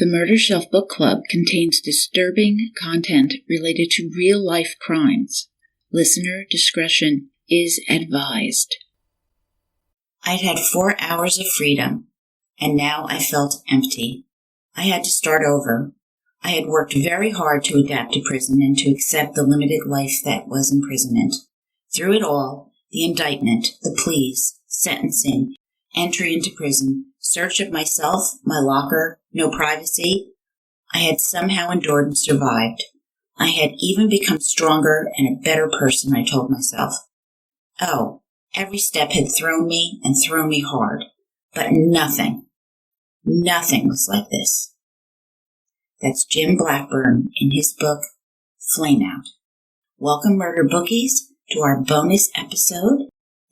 The Murder Shelf Book Club contains disturbing content related to real-life crimes. Listener discretion is advised. I'd had 4 hours of freedom, and now I felt empty. I had to start over. I had worked very hard to adapt to prison and to accept the limited life that was imprisonment. Through it all, the indictment, the pleas, sentencing, entry into prison, search of myself, my locker, no privacy, I had somehow endured and survived. I had even become stronger and a better person, I told myself. Oh, every step had thrown me and thrown me hard, but nothing was like this. That's Jim Blackburn in his book, Flame Out. Welcome, Murder Bookies, to our bonus episode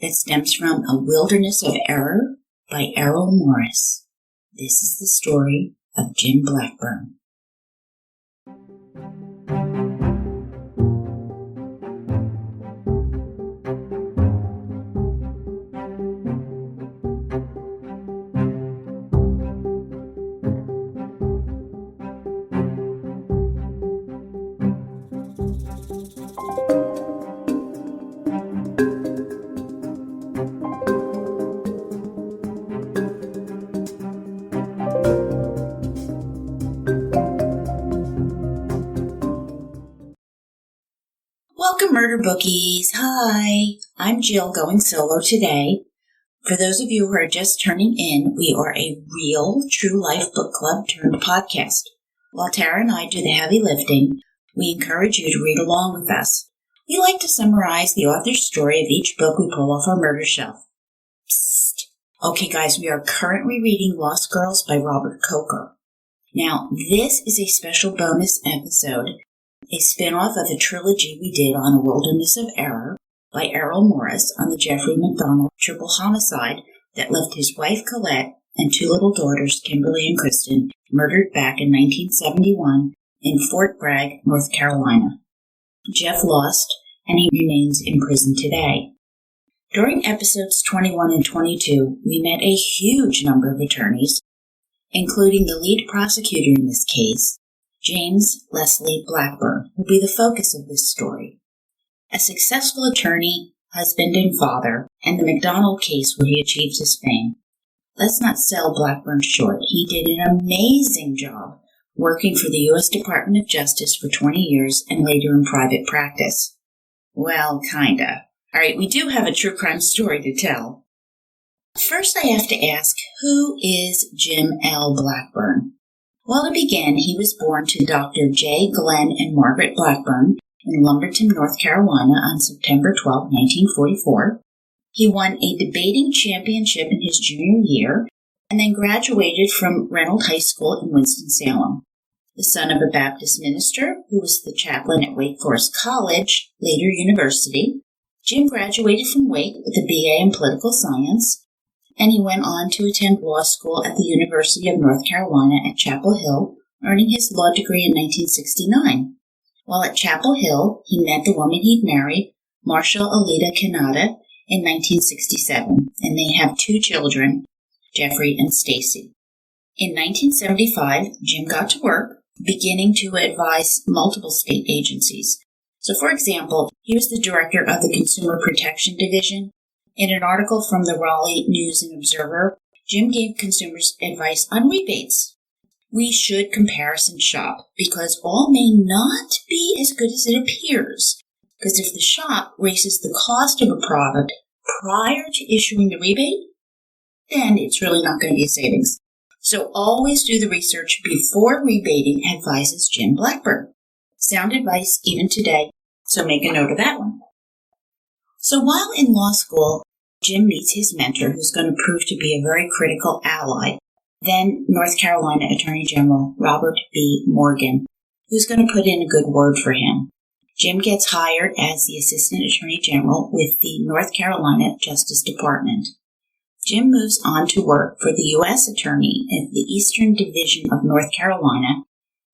that stems from A Wilderness of Error by Errol Morris. This is the story of Jim Blackburn. Welcome, Murder Bookies. Hi, I'm Jill going solo today. For those of you who are just turning in, we are a real, true life book club turned podcast. While Tara and I do the heavy lifting, we encourage you to read along with us. We like to summarize the author's story of each book we pull off our murder shelf. Psst. Okay, guys, we are currently reading Lost Girls by Robert Coker. Now, this is a special bonus episode, a spin-off of a trilogy we did on A Wilderness of Error by Errol Morris on the Jeffrey MacDonald triple homicide that left his wife Colette and 2 little daughters, Kimberly and Kristen, murdered back in 1971 in Fort Bragg, North Carolina. Jeff lost, and he remains in prison today. During episodes 21 and 22, we met a huge number of attorneys, including the lead prosecutor in this case, James Leslie Blackburn, will be the focus of this story. A successful attorney, husband, and father, and the MacDonald case where he achieved his fame. Let's not sell Blackburn short. He did an amazing job working for the U.S. Department of Justice for 20 years and later in private practice. Well, kinda. All right, we do have a true crime story to tell. First, I have to ask, who is Jim L. Blackburn? Well, to begin, he was born to Dr. J. Glenn and Margaret Blackburn in Lumberton, North Carolina on September 12, 1944. He won a debating championship in his junior year and then graduated from Reynolds High School in Winston-Salem. The son of a Baptist minister who was the chaplain at Wake Forest College, later university, Jim graduated from Wake with a BA in political science, and he went on to attend law school at the University of North Carolina at Chapel Hill, earning his law degree in 1969. While at Chapel Hill, he met the woman he'd married, Marshall Alida Canada, in 1967, and they have 2 children, Jeffrey and Stacy. In 1975, Jim got to work, beginning to advise multiple state agencies. So, for example, he was the director of the Consumer Protection Division. In an article from the Raleigh News and Observer, Jim gave consumers advice on rebates. We should comparison shop because all may not be as good as it appears. Because if the shop raises the cost of a product prior to issuing the rebate, then it's really not going to be a savings. So always do the research before rebating, advises Jim Blackburn. Sound advice even today, so make a note of that one. So while in law school, Jim meets his mentor, who's going to prove to be a very critical ally, then North Carolina Attorney General Robert B. Morgan, who's going to put in a good word for him. Jim gets hired as the Assistant Attorney General with the North Carolina Justice Department. Jim moves on to work for the U.S. Attorney at the Eastern Division of North Carolina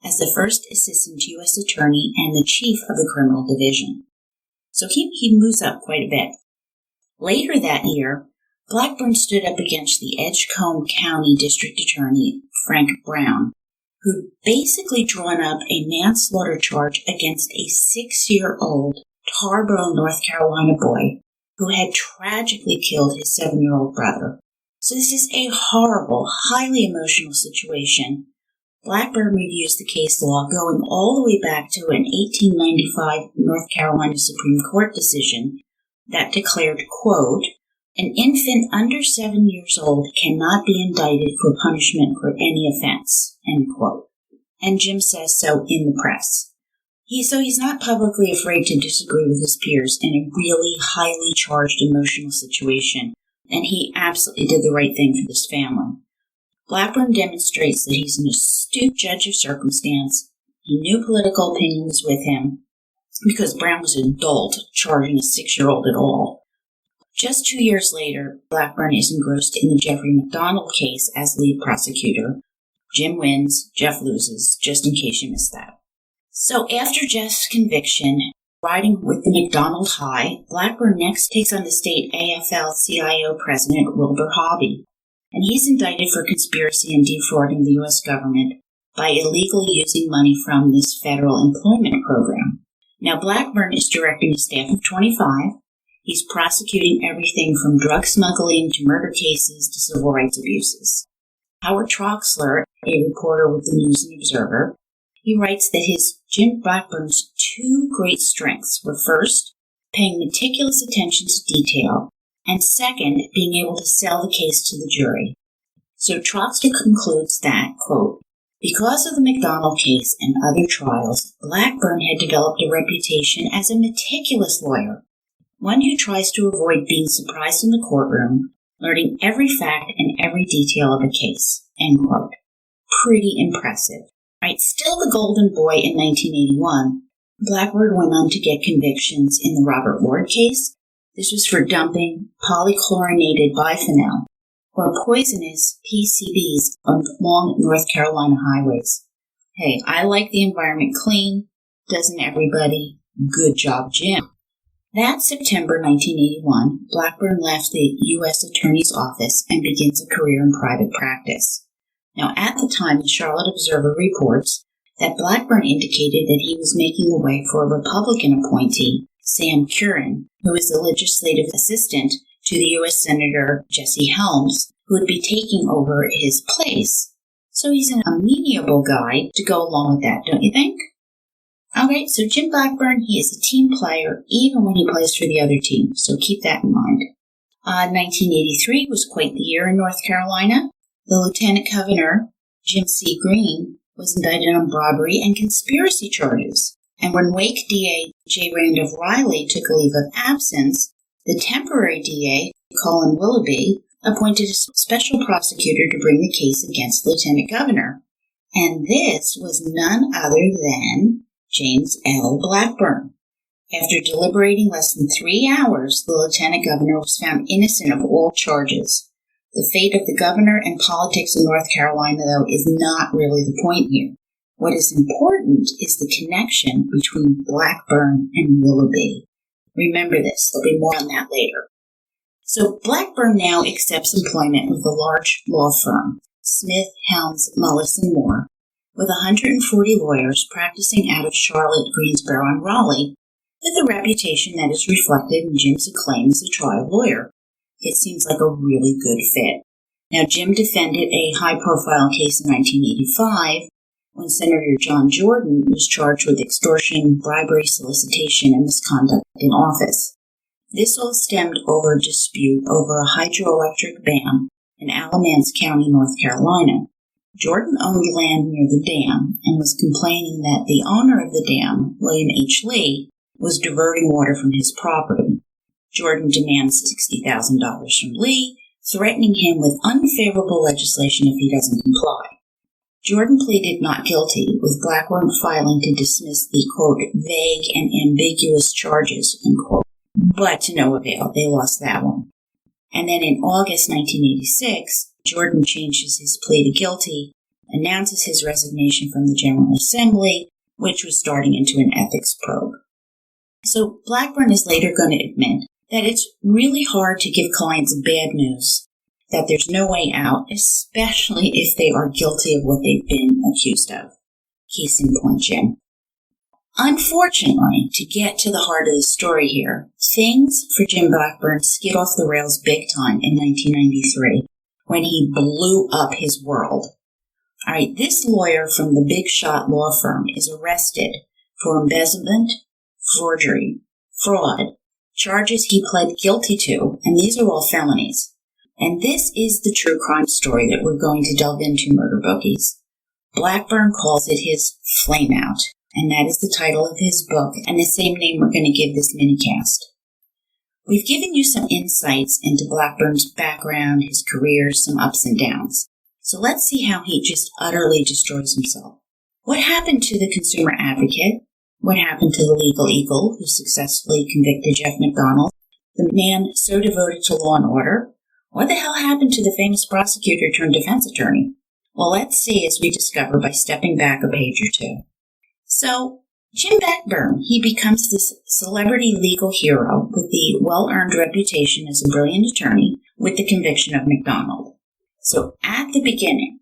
as the first Assistant U.S. Attorney and the Chief of the Criminal Division. So he moves up quite a bit. Later that year, Blackburn stood up against the Edgecombe County District Attorney, Frank Brown, who'd basically drawn up a manslaughter charge against a 6-year-old Tarboro, North Carolina boy who had tragically killed his 7-year-old brother. So this is a horrible, highly emotional situation. Blackburn reviews the case law going all the way back to an 1895 North Carolina Supreme Court decision that declared, quote, "An infant under 7 years old cannot be indicted for punishment for any offense," end quote. And Jim says so in the press. He's not publicly afraid to disagree with his peers in a really highly charged emotional situation, and he absolutely did the right thing for this family. Blackburn demonstrates that he's an astute judge of circumstance. He knew political opinion was with him, because Brown was an adult charging a 6-year-old at all. Just 2 years later, Blackburn is engrossed in the Jeffrey McDonald case as lead prosecutor. Jim wins, Jeff loses, just in case you missed that. So after Jeff's conviction, riding with the McDonald high, Blackburn next takes on the state AFL-CIO president Wilbur Hobby, and he's indicted for conspiracy and defrauding the U.S. government by illegally using money from this federal employment program. Now, Blackburn is directing a staff of 25. He's prosecuting everything from drug smuggling to murder cases to civil rights abuses. Howard Troxler, a reporter with the News and Observer, he writes that Jim Blackburn's two great strengths were, first, paying meticulous attention to detail, and second, being able to sell the case to the jury. So Troxler concludes that, quote, "Because of the McDonald case and other trials, Blackburn had developed a reputation as a meticulous lawyer, one who tries to avoid being surprised in the courtroom, learning every fact and every detail of a case," end quote. Pretty impressive. Right, still the golden boy in 1981, Blackburn went on to get convictions in the Robert Ward case. This was for dumping polychlorinated biphenyl, or poisonous PCBs, on long North Carolina highways. Hey, I like the environment clean. Doesn't everybody? Good job, Jim. That September 1981, Blackburn left the U.S. Attorney's Office and begins a career in private practice. Now, at the time, the Charlotte Observer reports that Blackburn indicated that he was making the way for a Republican appointee, Sam Curran, who is the legislative assistant to the U.S. Senator Jesse Helms, who would be taking over his place. So he's an amenable guy to go along with that, don't you think? Okay, so Jim Blackburn, he is a team player even when he plays for the other team, so keep that in mind. 1983 was quite the year in North Carolina. The Lieutenant Governor, Jim C. Green, was indicted on robbery and conspiracy charges. And when Wake DA J. Randolph Riley took a leave of absence, the temporary DA, Colin Willoughby, appointed a special prosecutor to bring the case against the Lieutenant Governor. And this was none other than James L. Blackburn. After deliberating less than 3 hours, the Lieutenant Governor was found innocent of all charges. The fate of the governor and politics in North Carolina, though, is not really the point here. What is important is the connection between Blackburn and Willoughby. Remember this. There'll be more on that later. So Blackburn now accepts employment with a large law firm, Smith, Helms, Mullis, and Moore, with 140 lawyers practicing out of Charlotte, Greensboro, and Raleigh, with a reputation that is reflected in Jim's acclaim as a trial lawyer. It seems like a really good fit. Now, Jim defended a high-profile case in 1985 when Senator John Jordan was charged with extortion, bribery, solicitation, and misconduct in office. This all stemmed over a dispute over a hydroelectric dam in Alamance County, North Carolina. Jordan owned land near the dam and was complaining that the owner of the dam, William H. Lee, was diverting water from his property. Jordan demands $60,000 from Lee, threatening him with unfavorable legislation if he doesn't comply. Jordan pleaded not guilty, with Blackburn filing to dismiss the, quote, vague and ambiguous charges, unquote. But to no avail, they lost that one. And then in August 1986, Jordan changes his plea to guilty, announces his resignation from the General Assembly, which was starting into an ethics probe. So Blackburn is later going to admit that it's really hard to give clients bad news, that there's no way out, especially if they are guilty of what they've been accused of. Case in point, Jim. Unfortunately, to get to the heart of the story here, things for Jim Blackburn skid off the rails big time in 1993 when he blew up his world. All right, this lawyer from the big shot law firm is arrested for embezzlement, forgery, fraud, charges he pled guilty to, and these are all felonies. And this is the true crime story that we're going to delve into, Murder Bookies. Blackburn calls it his flame out, and that is the title of his book and the same name we're going to give this minicast. We've given you some insights into Blackburn's background, his career, some ups and downs. So let's see how he just utterly destroys himself. What happened to the consumer advocate? What happened to the legal eagle who successfully convicted Jeff McDonald? The man so devoted to law and order? What the hell happened to the famous prosecutor turned defense attorney? Well, let's see as we discover by stepping back a page or two. So, Jim Blackburn, he becomes this celebrity legal hero with the well-earned reputation as a brilliant attorney with the conviction of McDonald. So, at the beginning,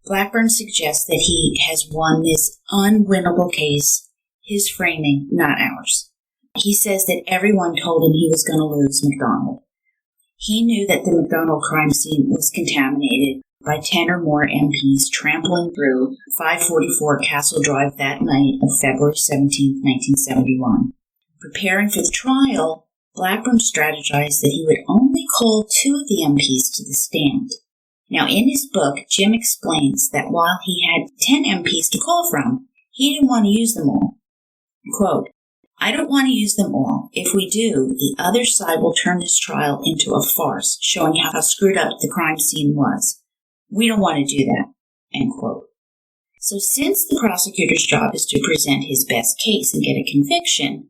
Blackburn suggests that he has won this unwinnable case, his framing, not ours. He says that everyone told him he was going to lose McDonald. He knew that the McDonald crime scene was contaminated by 10 or more MPs trampling through 544 Castle Drive that night of February 17, 1971. Preparing for the trial, Blackburn strategized that he would only call 2 of the MPs to the stand. Now, in his book, Jim explains that while he had 10 MPs to call from, he didn't want to use them all. Quote, "I don't want to use them all. If we do, the other side will turn this trial into a farce, showing how screwed up the crime scene was. We don't want to do that." End quote. So since the prosecutor's job is to present his best case and get a conviction,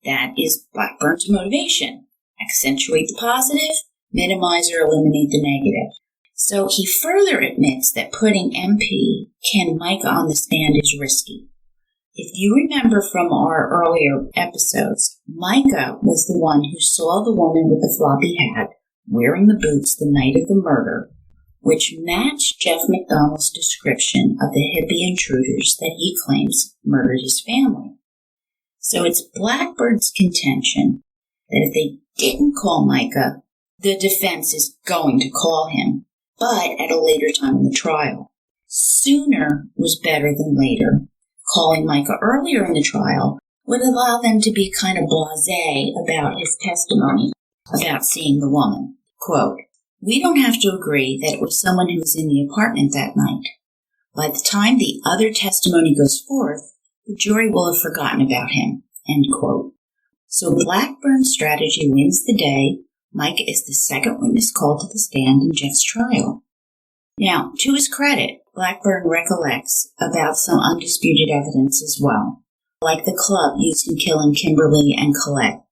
that is Blackburn's motivation. Accentuate the positive, minimize or eliminate the negative. So he further admits that putting MP Ken Micah on the stand is risky. If you remember from our earlier episodes, Micah was the one who saw the woman with the floppy hat wearing the boots the night of the murder, which matched Jeff McDonald's description of the hippie intruders that he claims murdered his family. So it's Blackburn's contention that if they didn't call Micah, the defense is going to call him, but at a later time in the trial. Sooner was better than later. Calling Micah earlier in the trial would allow them to be kind of blasé about his testimony about seeing the woman. Quote, "We don't have to agree that it was someone who was in the apartment that night. By the time the other testimony goes forth, the jury will have forgotten about him." End quote. So Blackburn's strategy wins the day. Micah is the second witness called to the stand in Jeff's trial. Now, to his credit, Blackburn recollects about some undisputed evidence as well, like the club used in killing Kimberly and Colette.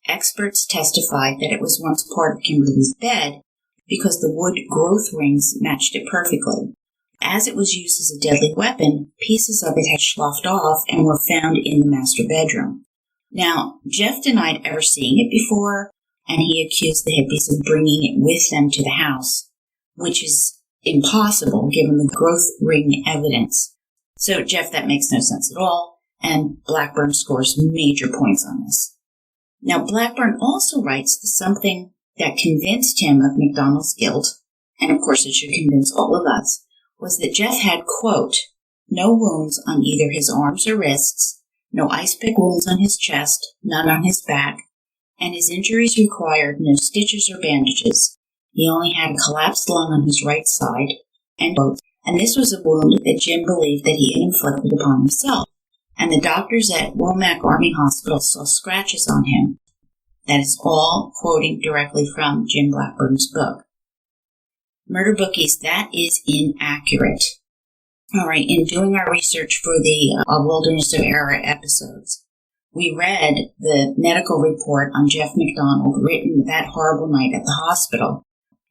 Experts testified that it was once part of Kimberly's bed because the wood growth rings matched it perfectly. As it was used as a deadly weapon, pieces of it had sloughed off and were found in the master bedroom. Now, Jeff denied ever seeing it before, and he accused the hippies of bringing it with them to the house, which is impossible given the growth ring evidence. So, Jeff, that makes no sense at all, and Blackburn scores major points on this. Now, Blackburn also writes that something that convinced him of McDonald's guilt, and of course it should convince all of us, was that Jeff had, quote, "no wounds on either his arms or wrists, no ice pick wounds on his chest, none on his back, and his injuries required no stitches or bandages. He only had a collapsed lung on his right side," end quote. And this was a wound that Jim believed that he had inflicted upon himself. And the doctors at Womack Army Hospital saw scratches on him. That is all quoting directly from Jim Blackburn's book. Murder Bookies, that is inaccurate. All right, in doing our research for the Wilderness of Error episodes, we read the medical report on Jeff McDonald written that horrible night at the hospital.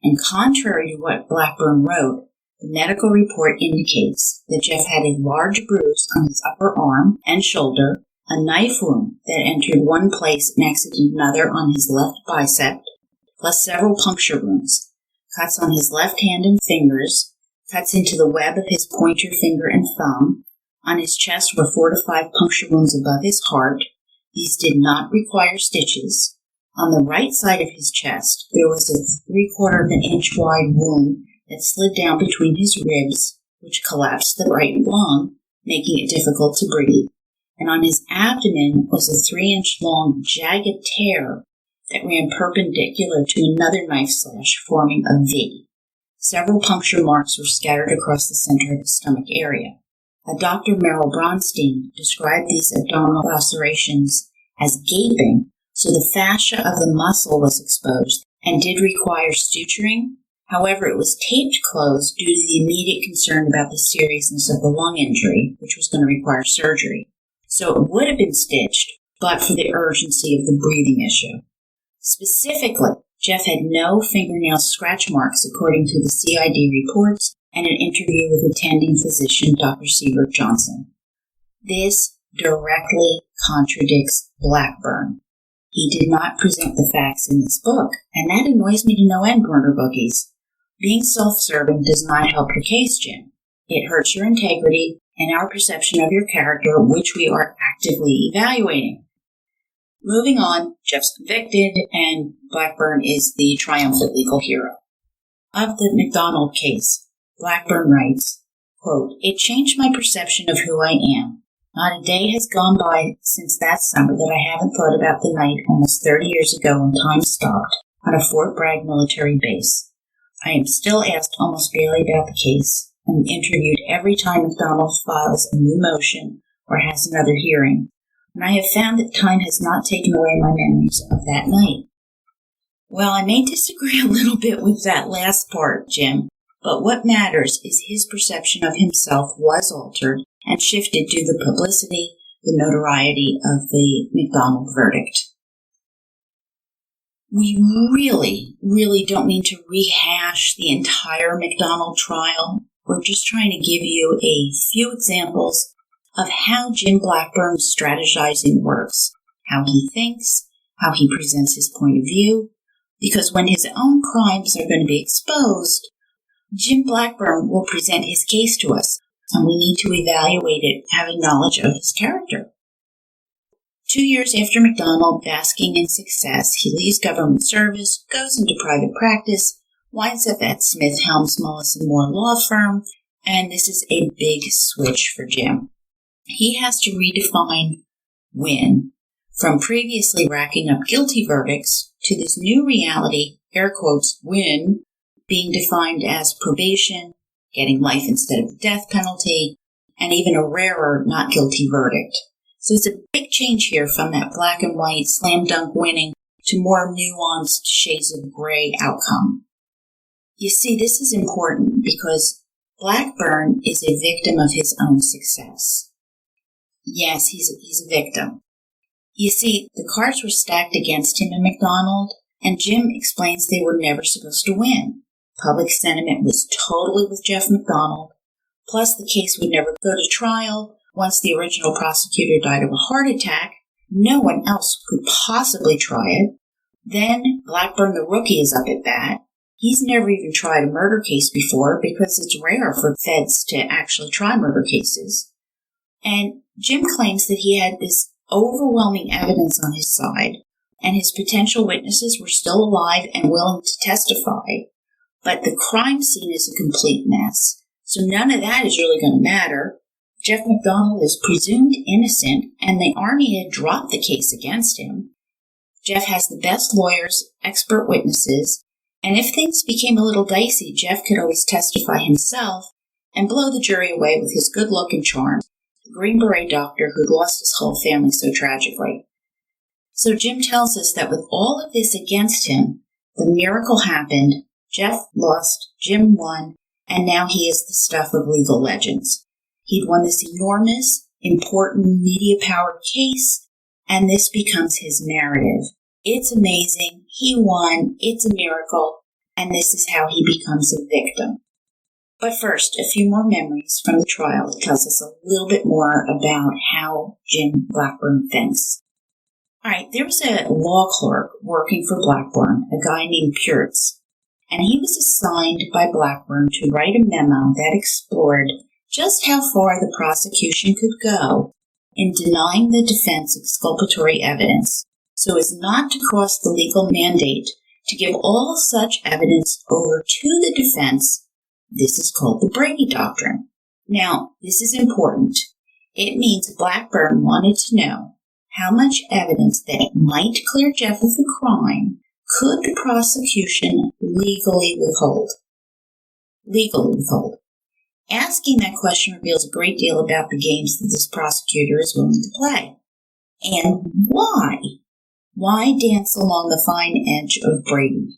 And contrary to what Blackburn wrote, the medical report indicates that Jeff had a large bruise on his upper arm and shoulder, a knife wound that entered one place and exited another on his left bicep, plus several puncture wounds. cuts on his left hand and fingers, cuts into the web of his pointer finger and thumb. On his chest were 4 to 5 puncture wounds above his heart. These did not require stitches. On the right side of his chest, there was a 3/4 of an inch wide wound that slid down between his ribs, which collapsed the right lung, making it difficult to breathe. And on his abdomen was a 3-inch long jagged tear that ran perpendicular to another knife slash, forming a V. Several puncture marks were scattered across the center of the stomach area. A Dr. Merrill Bronstein described these abdominal lacerations as gaping, so the fascia of the muscle was exposed and did require suturing. However, it was taped closed due to the immediate concern about the seriousness of the lung injury, which was going to require surgery. So it would have been stitched, but for the urgency of the breathing issue. Specifically, Jeff had no fingernail scratch marks according to the CID reports and an interview with attending physician Dr. Seabrook Johnson. This directly contradicts Blackburn. He did not present the facts in this book, and that annoys me to no end, murder bookies. Being self-serving does not help your case, Jim. It hurts your integrity and our perception of your character, which we are actively evaluating. Moving on, Jeff's convicted, and Blackburn is the triumphant legal hero. Of the MacDonald case, Blackburn writes, quote, "It changed my perception of who I am. Not a day has gone by since that summer that I haven't thought about the night almost 30 years ago when time stopped on a Fort Bragg military base. I am still asked almost daily about the case and interviewed every time MacDonald files a new motion or has another hearing, and I have found that time has not taken away my memories of that night." Well, I may disagree a little bit with that last part, Jim, but what matters is his perception of himself was altered and shifted due to the publicity, the notoriety of the MacDonald verdict. We really don't mean to rehash the entire MacDonald trial. We're just trying to give you a few examples of how Jim Blackburn's strategizing works, how he thinks, how he presents his point of view, because when his own crimes are going to be exposed, Jim Blackburn will present his case to us, and we need to evaluate it having knowledge of his character. 2 years after MacDonald, basking in success, he leaves government service, goes into private practice, winds up at Smith, Helms, Mullis & Moore law firm, and this is a big switch for Jim. He has to redefine win from previously racking up guilty verdicts to this new reality, air quotes, win, being defined as probation, getting life instead of the death penalty, and even a rarer not guilty verdict. So it's a big change here from that black and white slam dunk winning to more nuanced shades of gray outcome. You see, this is important because Blackburn is a victim of his own success. Yes, he's a victim. You see, the cards were stacked against him and MacDonald, and Jim explains they were never supposed to win. Public sentiment was totally with Jeff MacDonald, plus the case would never go to trial. Once the original prosecutor died of a heart attack, no one else could possibly try it. Then Blackburn the rookie is up at bat. He's never even tried a murder case before because it's rare for feds to actually try murder cases. And Jim claims that he had this overwhelming evidence on his side, and his potential witnesses were still alive and willing to testify. But the crime scene is a complete mess, so none of that is really going to matter. Jeff MacDonald is presumed innocent, and the Army had dropped the case against him. Jeff has the best lawyers, expert witnesses, and if things became a little dicey, Jeff could always testify himself and blow the jury away with his good look and charm, the Green Beret doctor who'd lost his whole family so tragically. So Jim tells us that with all of this against him, the miracle happened, Jeff lost, Jim won, and now he is the stuff of legal legends. He'd won this enormous, important, media-powered case, and this becomes his narrative. It's amazing, he won, it's a miracle, and this is how he becomes a victim. But first, a few more memories from the trial that tells us a little bit more about how Jim Blackburn thinks. All right, there was a law clerk working for Blackburn, a guy named Pewter, and he was assigned by Blackburn to write a memo that explored just how far the prosecution could go in denying the defense exculpatory evidence, so as not to cross the legal mandate to give all such evidence over to the defense. This is called the Brady Doctrine. Now, this is important. It means Blackburn wanted to know how much evidence that might clear Jeff of the crime could the prosecution legally withhold. Asking that question reveals a great deal about the games that this prosecutor is willing to play. And why? Why dance along the fine edge of Brady?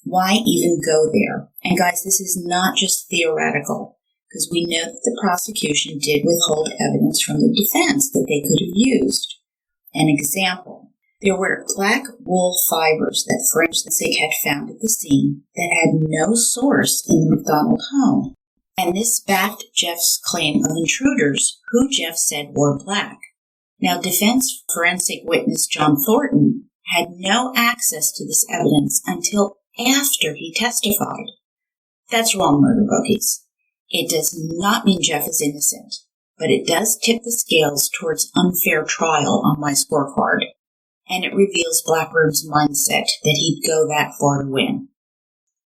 Why even go there? And guys, this is not just theoretical, because we know that the prosecution did withhold evidence from the defense that they could have used. An example, there were black wool fibers that forensic had found at the scene that had no source in the McDonald home. And this backed Jeff's claim of intruders, who Jeff said wore black. Now, defense forensic witness John Thornton had no access to this evidence until after he testified. That's wrong, murder bookies. It does not mean Jeff is innocent, but it does tip the scales towards unfair trial on my scorecard, and it reveals Blackburn's mindset that he'd go that far to win.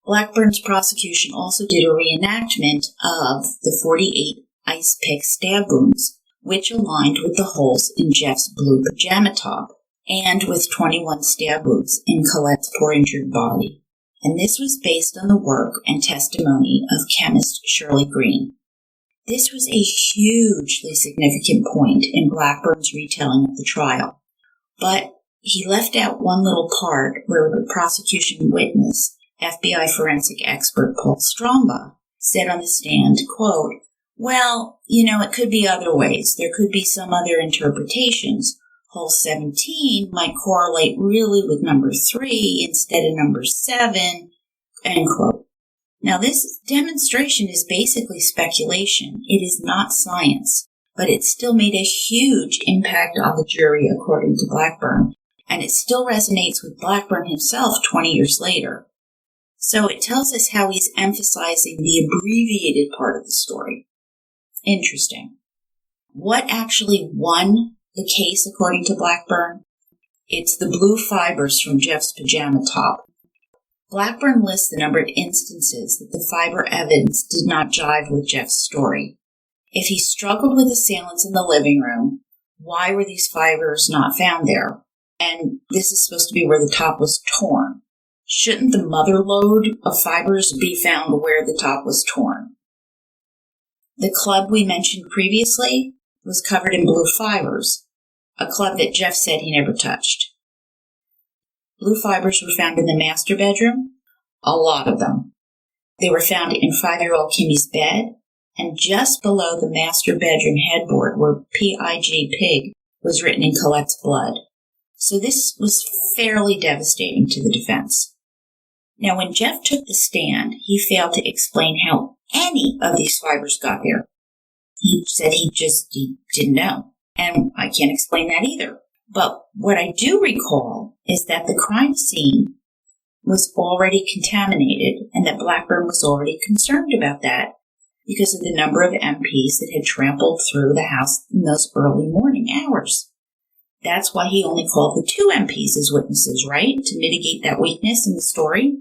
Blackburn's prosecution also did a reenactment of the 48 ice pick stab wounds, which aligned with the holes in Jeff's blue pajama top, and with 21 stab wounds in Colette's poor injured body. And this was based on the work and testimony of chemist Shirley Green. This was a hugely significant point in Blackburn's retelling of the trial, but he left out one little part where the prosecution witness, FBI forensic expert Paul Stromba, said on the stand, quote, "Well, it could be other ways. There could be some other interpretations. Hole 17 might correlate really with number 3 instead of number 7, end quote. Now, this demonstration is basically speculation. It is not science, but it still made a huge impact on the jury, according to Blackburn, and it still resonates with Blackburn himself 20 years later. So it tells us how he's emphasizing the abbreviated part of the story. Interesting. What actually won the case, according to Blackburn? It's the blue fibers from Jeff's pajama top. Blackburn lists the number of instances that the fiber evidence did not jive with Jeff's story. If he struggled with assailants in the living room, why were these fibers not found there? And this is supposed to be where the top was torn. Shouldn't the mother lode of fibers be found where the top was torn? The club we mentioned previously was covered in blue fibers, a club that Jeff said he never touched. Blue fibers were found in the master bedroom, a lot of them. They were found in 5-year-old Kimmy's bed, and just below the master bedroom headboard where P.I.G. Pig was written in Colette's blood. So this was fairly devastating to the defense. Now, when Jeff took the stand, he failed to explain how any of these fibers got there. He said he didn't know, and I can't explain that either. But what I do recall is that the crime scene was already contaminated and that Blackburn was already concerned about that because of the number of MPs that had trampled through the house in those early morning hours. That's why he only called the 2 MPs as witnesses, right? To mitigate that weakness in the story.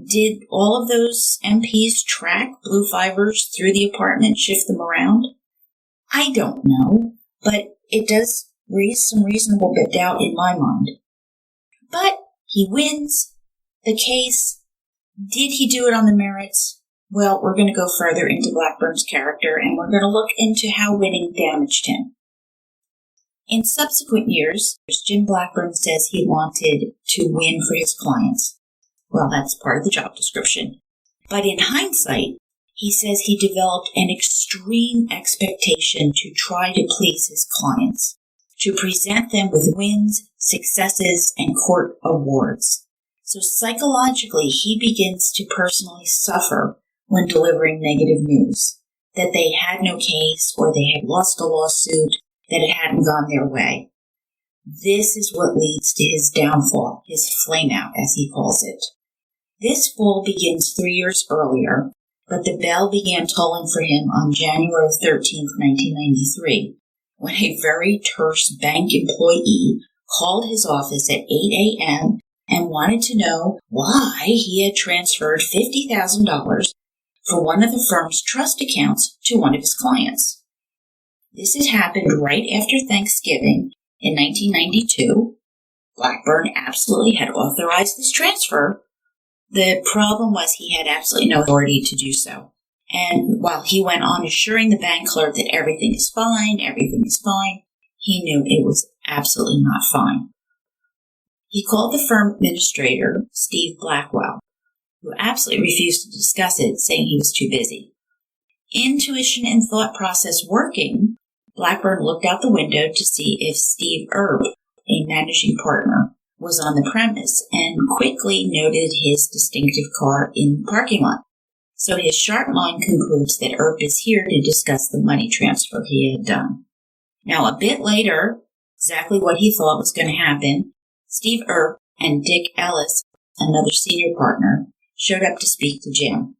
Did all of those MPs track blue fibers through the apartment, shift them around? I don't know, but it does raise some reasonable doubt in my mind. But he wins the case. Did he do it on the merits? Well, we're going to go further into Blackburn's character, and we're going to look into how winning damaged him. In subsequent years, Jim Blackburn says he wanted to win for his clients. Well, that's part of the job description. But in hindsight, he says he developed an extreme expectation to try to please his clients, to present them with wins, successes, and court awards. So psychologically, he begins to personally suffer when delivering negative news, that they had no case or they had lost a lawsuit, that it hadn't gone their way. This is what leads to his downfall, his flame out, as he calls it. This fall begins 3 years earlier, but the bell began tolling for him on January 13th, 1993, when a very terse bank employee called his office at 8 a.m. and wanted to know why he had transferred $50,000 from one of the firm's trust accounts to one of his clients. This had happened right after Thanksgiving in 1992. Blackburn absolutely had authorized this transfer. The problem was he had absolutely no authority to do so. And while he went on assuring the bank clerk that everything is fine, he knew it was absolutely not fine. He called the firm administrator, Steve Blackwell, who absolutely refused to discuss it, saying he was too busy. Intuition and thought process working, Blackburn looked out the window to see if Steve Erb, a managing partner, was on the premise and quickly noted his distinctive car in the parking lot. So his sharp mind concludes that Erb is here to discuss the money transfer he had done. Now, a bit later, exactly what he thought was going to happen, Steve Erb and Dick Ellis, another senior partner, showed up to speak to Jim.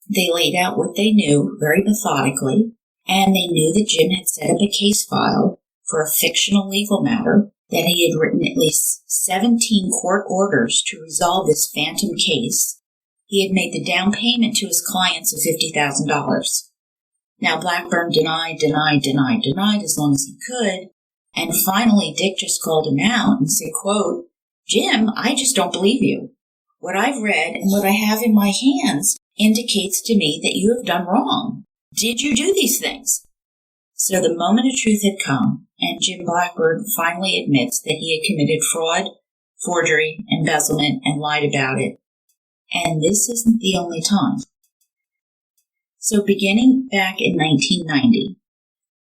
They laid out what they knew very methodically, and they knew that Jim had set up a case file for a fictional legal matter, that he had written at least 17 court orders to resolve this phantom case. He had made the down payment to his clients of $50,000. Now, Blackburn denied as long as he could, and finally Dick just called him out and said, quote, "Jim, I just don't believe you. What I've read and what I have in my hands indicates to me that you have done wrong. Did you do these things?" So the moment of truth had come, and Jim Blackburn finally admits that he had committed fraud, forgery, embezzlement, and lied about it. And this isn't the only time. So beginning back in 1990,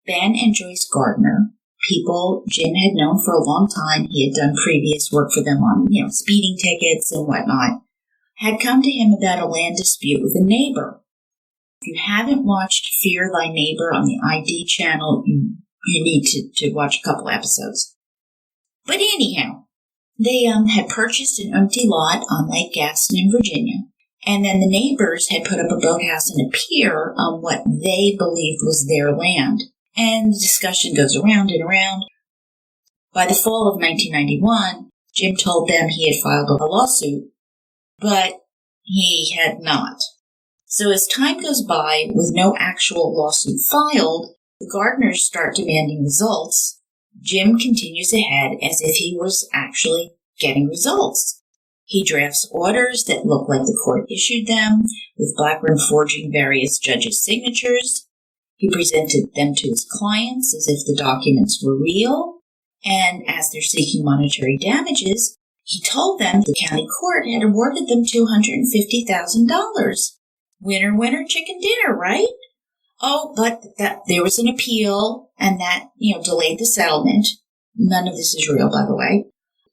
Ben and Joyce Gardner, people Jim had known for a long time, he had done previous work for them on, speeding tickets and whatnot, had come to him about a land dispute with a neighbor. If you haven't watched Fear Thy Neighbor on the ID channel, you need to watch a couple episodes. But anyhow, they had purchased an empty lot on Lake Gaston in Virginia, and then the neighbors had put up a boathouse and a pier on what they believed was their land. And the discussion goes around and around. By the fall of 1991, Jim told them he had filed a lawsuit, but he had not. So as time goes by, with no actual lawsuit filed, the Gardners start demanding results. Jim continues ahead as if he was actually getting results. He drafts orders that look like the court issued them, with Blackburn forging various judges' signatures. He presented them to his clients as if the documents were real, and as they're seeking monetary damages, he told them the county court had awarded them $250,000. Winner, winner, chicken dinner, right? Oh, but there was an appeal, and that, delayed the settlement. None of this is real, by the way.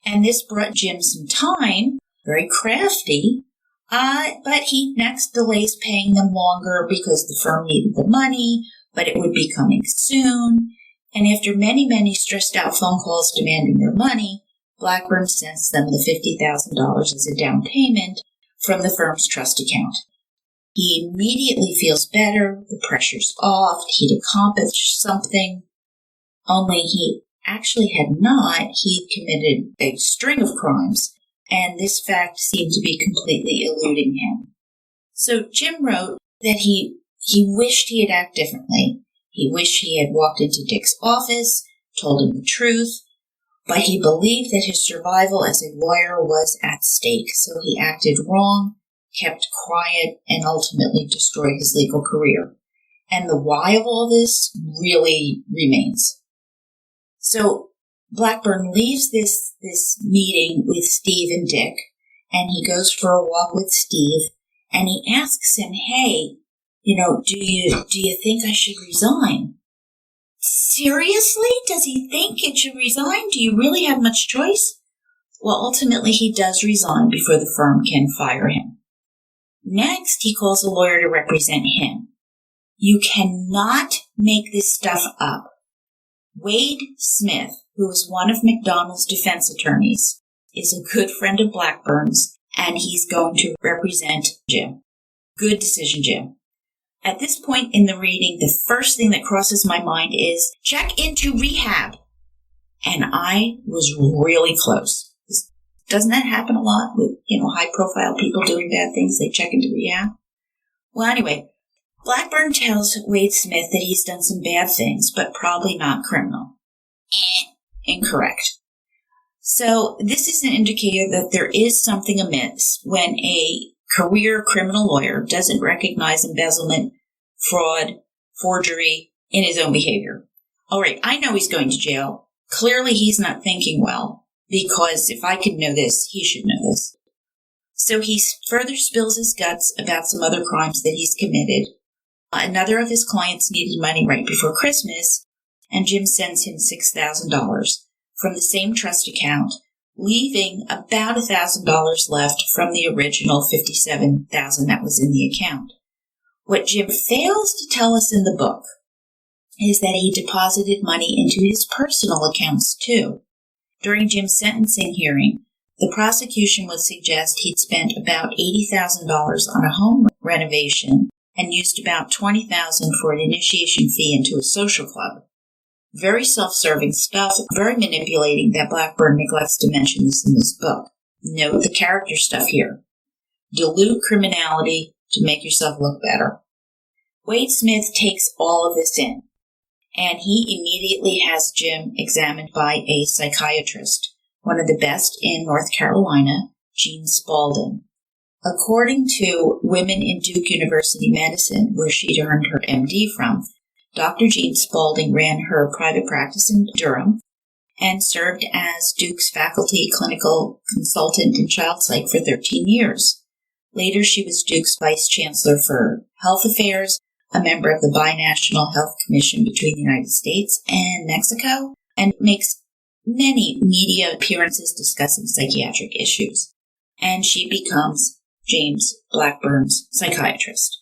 And this brought Jim some time, very crafty, but he next delays paying them longer because the firm needed the money, but it would be coming soon. And after many, many stressed-out phone calls demanding their money, Blackburn sends them the $50,000 as a down payment from the firm's trust account. He immediately feels better, the pressure's off, he'd accomplished something, only he actually had not. He'd committed a string of crimes, and this fact seemed to be completely eluding him. So Jim wrote that he wished he had acted differently. He wished he had walked into Dick's office, told him the truth, but he believed that his survival as a lawyer was at stake, so he acted wrong, kept quiet, and ultimately destroyed his legal career. And the why of all this really remains. So Blackburn leaves this meeting with Steve and Dick, and he goes for a walk with Steve, and he asks him, "Hey, do you think I should resign?" Seriously? Does he think it should resign? Do you really have much choice? Well, ultimately he does resign before the firm can fire him. Next, he calls a lawyer to represent him. You cannot make this stuff up. Wade Smith, who is one of McDonald's defense attorneys, is a good friend of Blackburn's and he's going to represent Jim. Good decision, Jim. At this point in the reading, the first thing that crosses my mind is check into rehab. And I was really close. Doesn't that happen a lot with, high-profile people doing bad things? They check into rehab. Well, anyway, Blackburn tells Wade Smith that he's done some bad things, but probably not criminal. Incorrect. So this is an indicator that there is something amiss when a career criminal lawyer doesn't recognize embezzlement, fraud, forgery in his own behavior. All right, I know he's going to jail. Clearly he's not thinking well, because if I could know this, he should know this. So he further spills his guts about some other crimes that he's committed. Another of his clients needed money right before Christmas, and Jim sends him $6,000 from the same trust account, leaving about $1,000 left from the original $57,000 that was in the account. What Jim fails to tell us in the book is that he deposited money into his personal accounts too. During Jim's sentencing hearing, the prosecution would suggest he'd spent about $80,000 on a home renovation and used about $20,000 for an initiation fee into a social club. Very self-serving stuff, very manipulating that Blackburn neglects to mention this in his book. Note the character stuff here. Dilute criminality to make yourself look better. Wade Smith takes all of this in, and he immediately has Jim examined by a psychiatrist, one of the best in North Carolina, Jean Spaulding. According to Women in Duke University Medicine, where she'd earned her MD from, Dr. Jean Spaulding ran her private practice in Durham and served as Duke's faculty clinical consultant in child psych for 13 years. Later, she was Duke's vice chancellor for health affairs, a member of the Binational Health Commission between the United States and Mexico, and makes many media appearances discussing psychiatric issues. And she becomes James Blackburn's psychiatrist.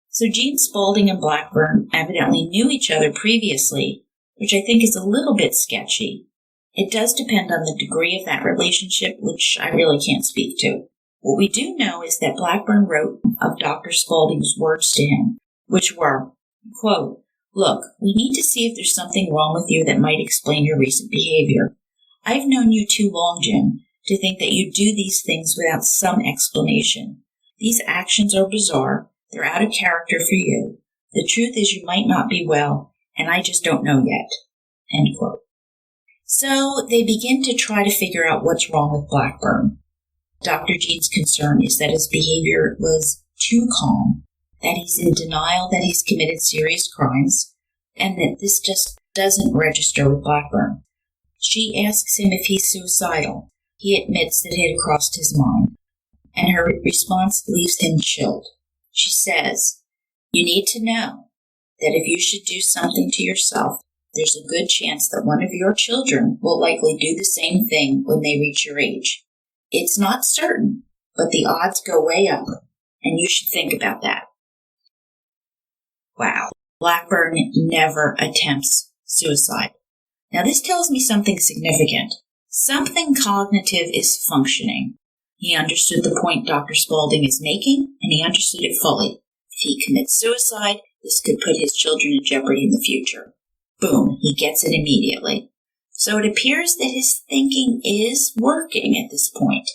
So Jean Spaulding and Blackburn evidently knew each other previously, which I think is a little bit sketchy. It does depend on the degree of that relationship, which I really can't speak to. What we do know is that Blackburn wrote of Dr. Spaulding's words to him, which were, quote, "Look, we need to see if there's something wrong with you that might explain your recent behavior. I've known you too long, Jim, to think that you do these things without some explanation. These actions are bizarre. They're out of character for you. The truth is you might not be well, and I just don't know yet." End quote. So they begin to try to figure out what's wrong with Blackburn. Dr. Jean's concern is that his behavior was too calm, that he's in denial that he's committed serious crimes, and that this just doesn't register with Blackburn. She asks him if he's suicidal. He admits that it had crossed his mind, and her response leaves him chilled. She says, "You need to know that if you should do something to yourself, there's a good chance that one of your children will likely do the same thing when they reach your age. It's not certain, but the odds go way up, and you should think about that." Wow. Blackburn never attempts suicide. Now this tells me something significant. Something cognitive is functioning. He understood the point Dr. Spaulding is making, and he understood it fully. If he commits suicide, this could put his children in jeopardy in the future. Boom, he gets it immediately. So it appears that his thinking is working at this point.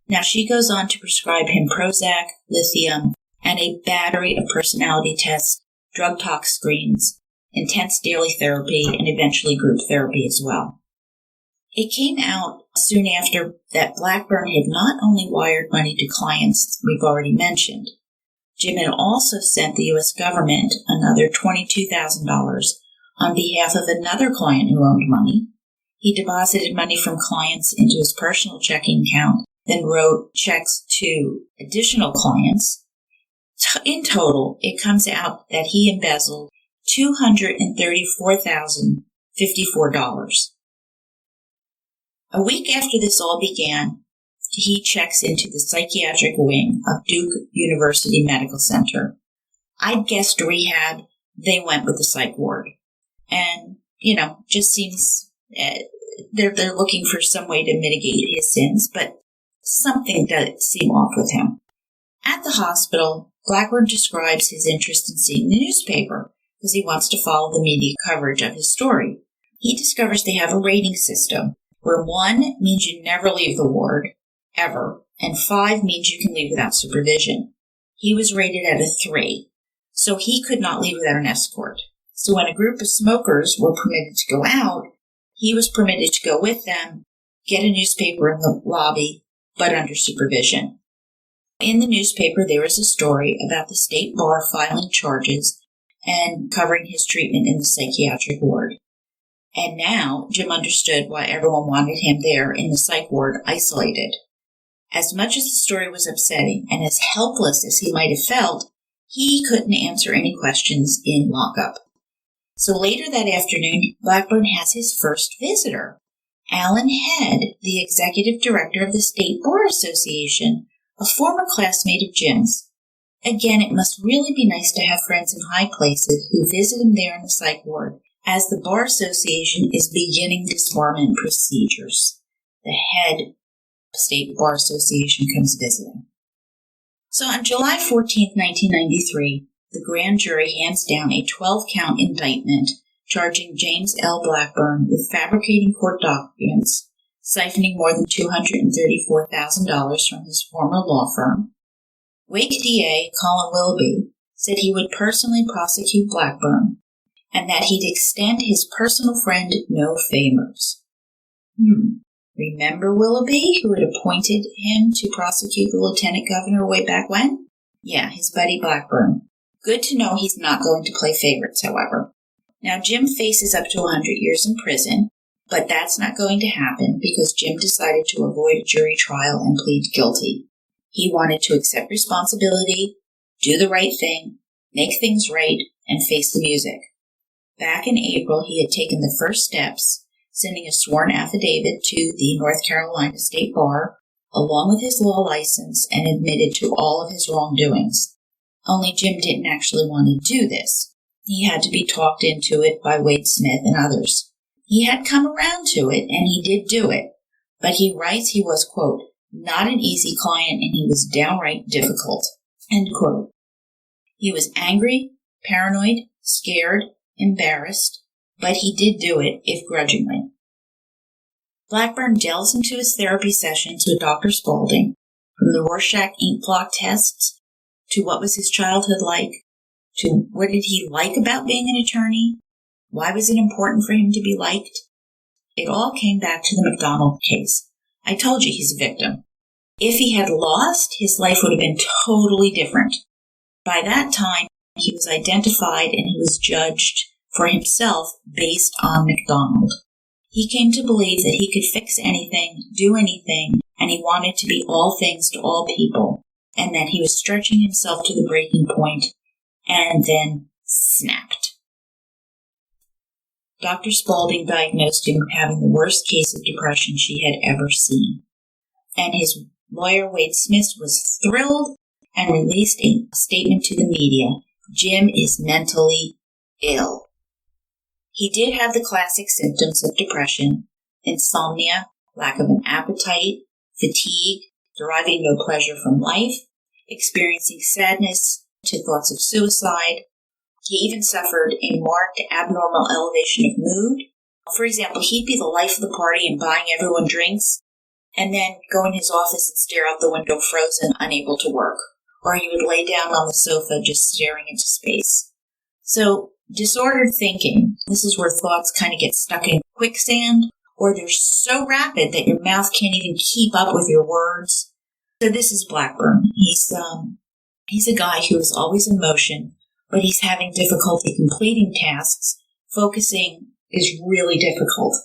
Now she goes on to prescribe him Prozac, lithium, and a battery of personality tests, drug tox screens, intense daily therapy, and eventually group therapy as well. It came out soon after that Blackburn had not only wired money to clients we've already mentioned. Jim had also sent the U.S. government another $22,000 on behalf of another client who owed money. He deposited money from clients into his personal checking account, then wrote checks to additional clients. In total, it comes out that he embezzled $234,054. A week after this all began, he checks into the psychiatric wing of Duke University Medical Center. I'd guessed rehab. They went with the psych ward. And, just seems they're looking for some way to mitigate his sins, but Something does seem off with him. At the hospital, Blackburn describes his interest in seeing the newspaper because he wants to follow the media coverage of his story. He discovers they have a rating system where 1 means you never leave the ward, ever, and 5 means you can leave without supervision. He was rated at a 3, so he could not leave without an escort. So when a group of smokers were permitted to go out, he was permitted to go with them, get a newspaper in the lobby, but under supervision. In the newspaper, there was a story about the state bar filing charges and covering his treatment in the psychiatric ward. And now Jim understood why everyone wanted him there in the psych ward, isolated. As much as the story was upsetting and as helpless as he might have felt, he couldn't answer any questions in lockup. So later that afternoon, Blackburn has his first visitor. Alan Head, the executive director of the State Bar Association, a former classmate of Jim's. Again, it must really be nice to have friends in high places who visit him there in the psych ward, as the Bar Association is beginning disbarment procedures. The head of the State Bar Association comes visiting. So on July 14, 1993, the grand jury hands down a 12-count indictment charging James L. Blackburn with fabricating court documents, siphoning more than $234,000 from his former law firm. Wake DA Colin Willoughby said he would personally prosecute Blackburn and that he'd extend his personal friend no favors. Remember Willoughby, who had appointed him to prosecute the lieutenant governor way back when? Yeah, his buddy Blackburn. Good to know he's not going to play favorites, however. Now, Jim faces up to 100 years in prison, but that's not going to happen because Jim decided to avoid a jury trial and plead guilty. He wanted to accept responsibility, do the right thing, make things right, and face the music. Back in April, he had taken the first steps, sending a sworn affidavit to the North Carolina State Bar, along with his law license, and admitted to all of his wrongdoings. Only Jim didn't actually want to do this. He had to be talked into it by Wade Smith and others. He had come around to it, and he did do it. But he writes he was, quote, not an easy client, and he was downright difficult, end quote. He was angry, paranoid, scared, embarrassed, but he did do it, if grudgingly. Blackburn delves into his therapy sessions with Dr. Spaulding, from the Rorschach ink blot tests, to what was his childhood like, to what did he like about being an attorney, why was it important for him to be liked. It all came back to the McDonald case. I told you he's a victim. If he had lost, his life would have been totally different. By that time, he was identified and he was judged for himself based on McDonald. He came to believe that he could fix anything, do anything, and he wanted to be all things to all people, and that he was stretching himself to the breaking point, and then snapped. Dr. Spaulding diagnosed him with having the worst case of depression she had ever seen. And his lawyer, Wade Smith, was thrilled and released a statement to the media. Jim is mentally ill. He did have the classic symptoms of depression: insomnia, lack of an appetite, fatigue, deriving no pleasure from life, experiencing sadness to thoughts of suicide. He even suffered a marked abnormal elevation of mood. For example, he'd be the life of the party and buying everyone drinks, and then go in his office and stare out the window frozen, unable to work. Or he would lay down on the sofa just staring into space. So, disordered thinking, this is where thoughts kind of get stuck in quicksand, or they're so rapid that your mouth can't even keep up with your words. So this is Blackburn. He's a guy who is always in motion, but he's having difficulty completing tasks. Focusing is really difficult.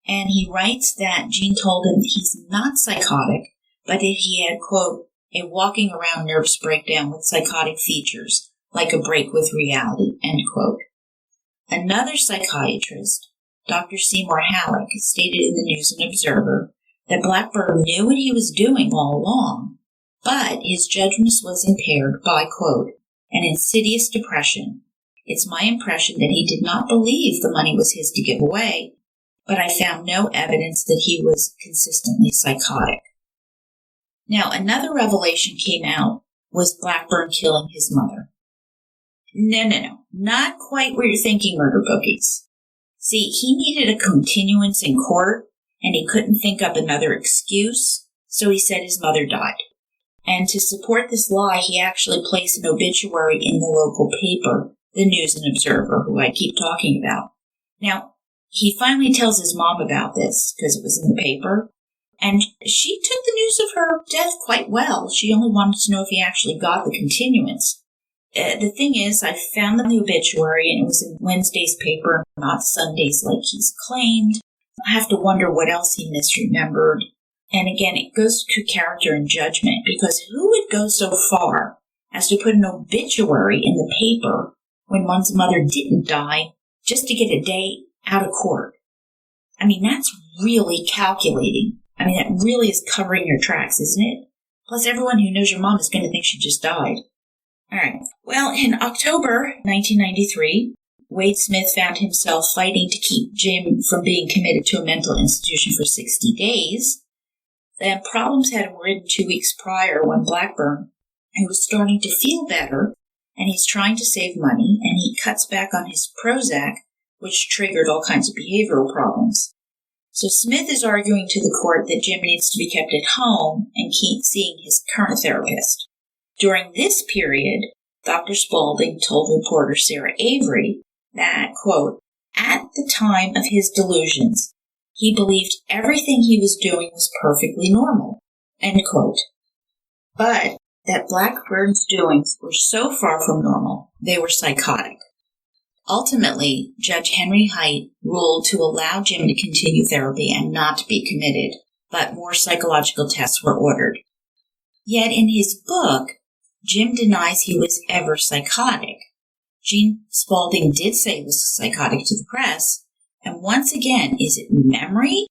And he writes that Jean told him he's not psychotic, but that he had, quote, a walking around nervous breakdown with psychotic features, like a break with reality, end quote. Another psychiatrist, Dr. Seymour Halleck, stated in the News and Observer that Blackburn knew what he was doing all along, but his judgment was impaired by, quote, an insidious depression. It's my impression that he did not believe the money was his to give away, but I found no evidence that he was consistently psychotic. Now, another revelation came out was Blackburn killing his mother. No. Not quite where you're thinking, murder bookies. See, he needed a continuance in court, and he couldn't think up another excuse, so he said his mother died. And to support this lie, he actually placed an obituary in the local paper, the News and Observer, who I keep talking about. Now, he finally tells his mom about this, because it was in the paper, and she took the news of her death quite well. She only wanted to know if he actually got the continuance. The thing is, I found the obituary, and it was in Wednesday's paper, not Sunday's like he's claimed. I have to wonder what else he misremembered. And again, it goes to character and judgment, because who would go so far as to put an obituary in the paper when one's mother didn't die just to get a day out of court? I mean, that's really calculating. I mean, that really is covering your tracks, isn't it? Plus, everyone who knows your mom is going to think she just died. All right. Well, in October 1993, Wade Smith found himself fighting to keep Jim from being committed to a mental institution for 60 days. Then problems had arisen 2 weeks prior when Blackburn, who was starting to feel better, and he's trying to save money, and he cuts back on his Prozac, which triggered all kinds of behavioral problems. So Smith is arguing to the court that Jim needs to be kept at home and keep seeing his current therapist. During this period, Dr. Spaulding told reporter Sarah Avery that, quote, at the time of his delusions, he believed everything he was doing was perfectly normal, end quote. But that Blackburn's doings were so far from normal, they were psychotic. Ultimately, Judge Henry Height ruled to allow Jim to continue therapy and not to be committed, but more psychological tests were ordered. Yet in his book, Jim denies he was ever psychotic. Gene Spaulding did say he was psychotic to the press, and once again, is it memory,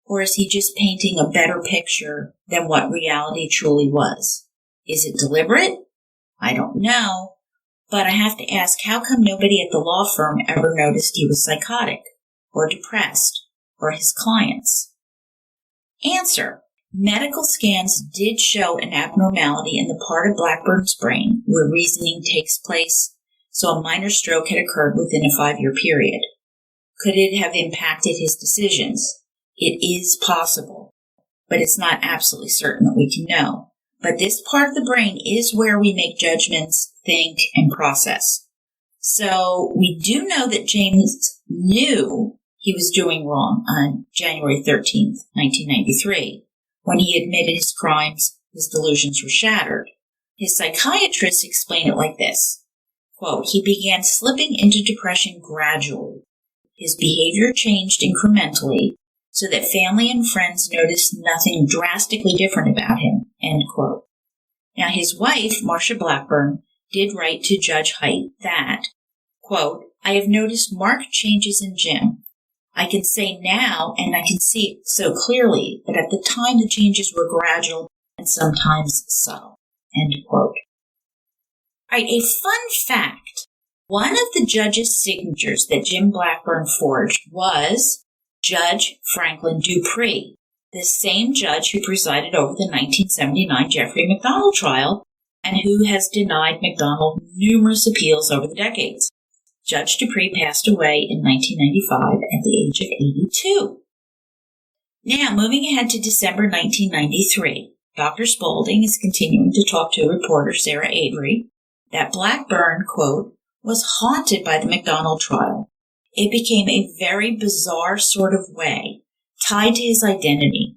or is he just painting a better picture than what reality truly was? Is it deliberate? I don't know, but I have to ask, how come nobody at the law firm ever noticed he was psychotic, or depressed, or his clients? Answer. Medical scans did show an abnormality in the part of Blackburn's brain where reasoning takes place, so a minor stroke had occurred within a 5-year period. Could it have impacted his decisions? It is possible, but it's not absolutely certain that we can know. But this part of the brain is where we make judgments, think, and process. So we do know that James knew he was doing wrong on January 13th, 1993. When he admitted his crimes, his delusions were shattered. His psychiatrists explain it like this. Quote, he began slipping into depression gradually. His behavior changed incrementally so that family and friends noticed nothing drastically different about him, end quote. Now, his wife, Marcia Blackburn, did write to Judge Height that, quote, I have noticed marked changes in Jim. I can say now, and I can see it so clearly, but at the time the changes were gradual and sometimes subtle, end quote. All right, a fun fact. One of the judge's signatures that Jim Blackburn forged was Judge Franklin Dupree, the same judge who presided over the 1979 Jeffrey MacDonald trial and who has denied MacDonald numerous appeals over the decades. Judge Dupree passed away in 1995 at the age of 82. Now, moving ahead to December 1993, Dr. Spaulding is continuing to talk to reporter Sarah Avery that Blackburn, quote, was haunted by the MacDonald trial. It became a very bizarre sort of way, tied to his identity.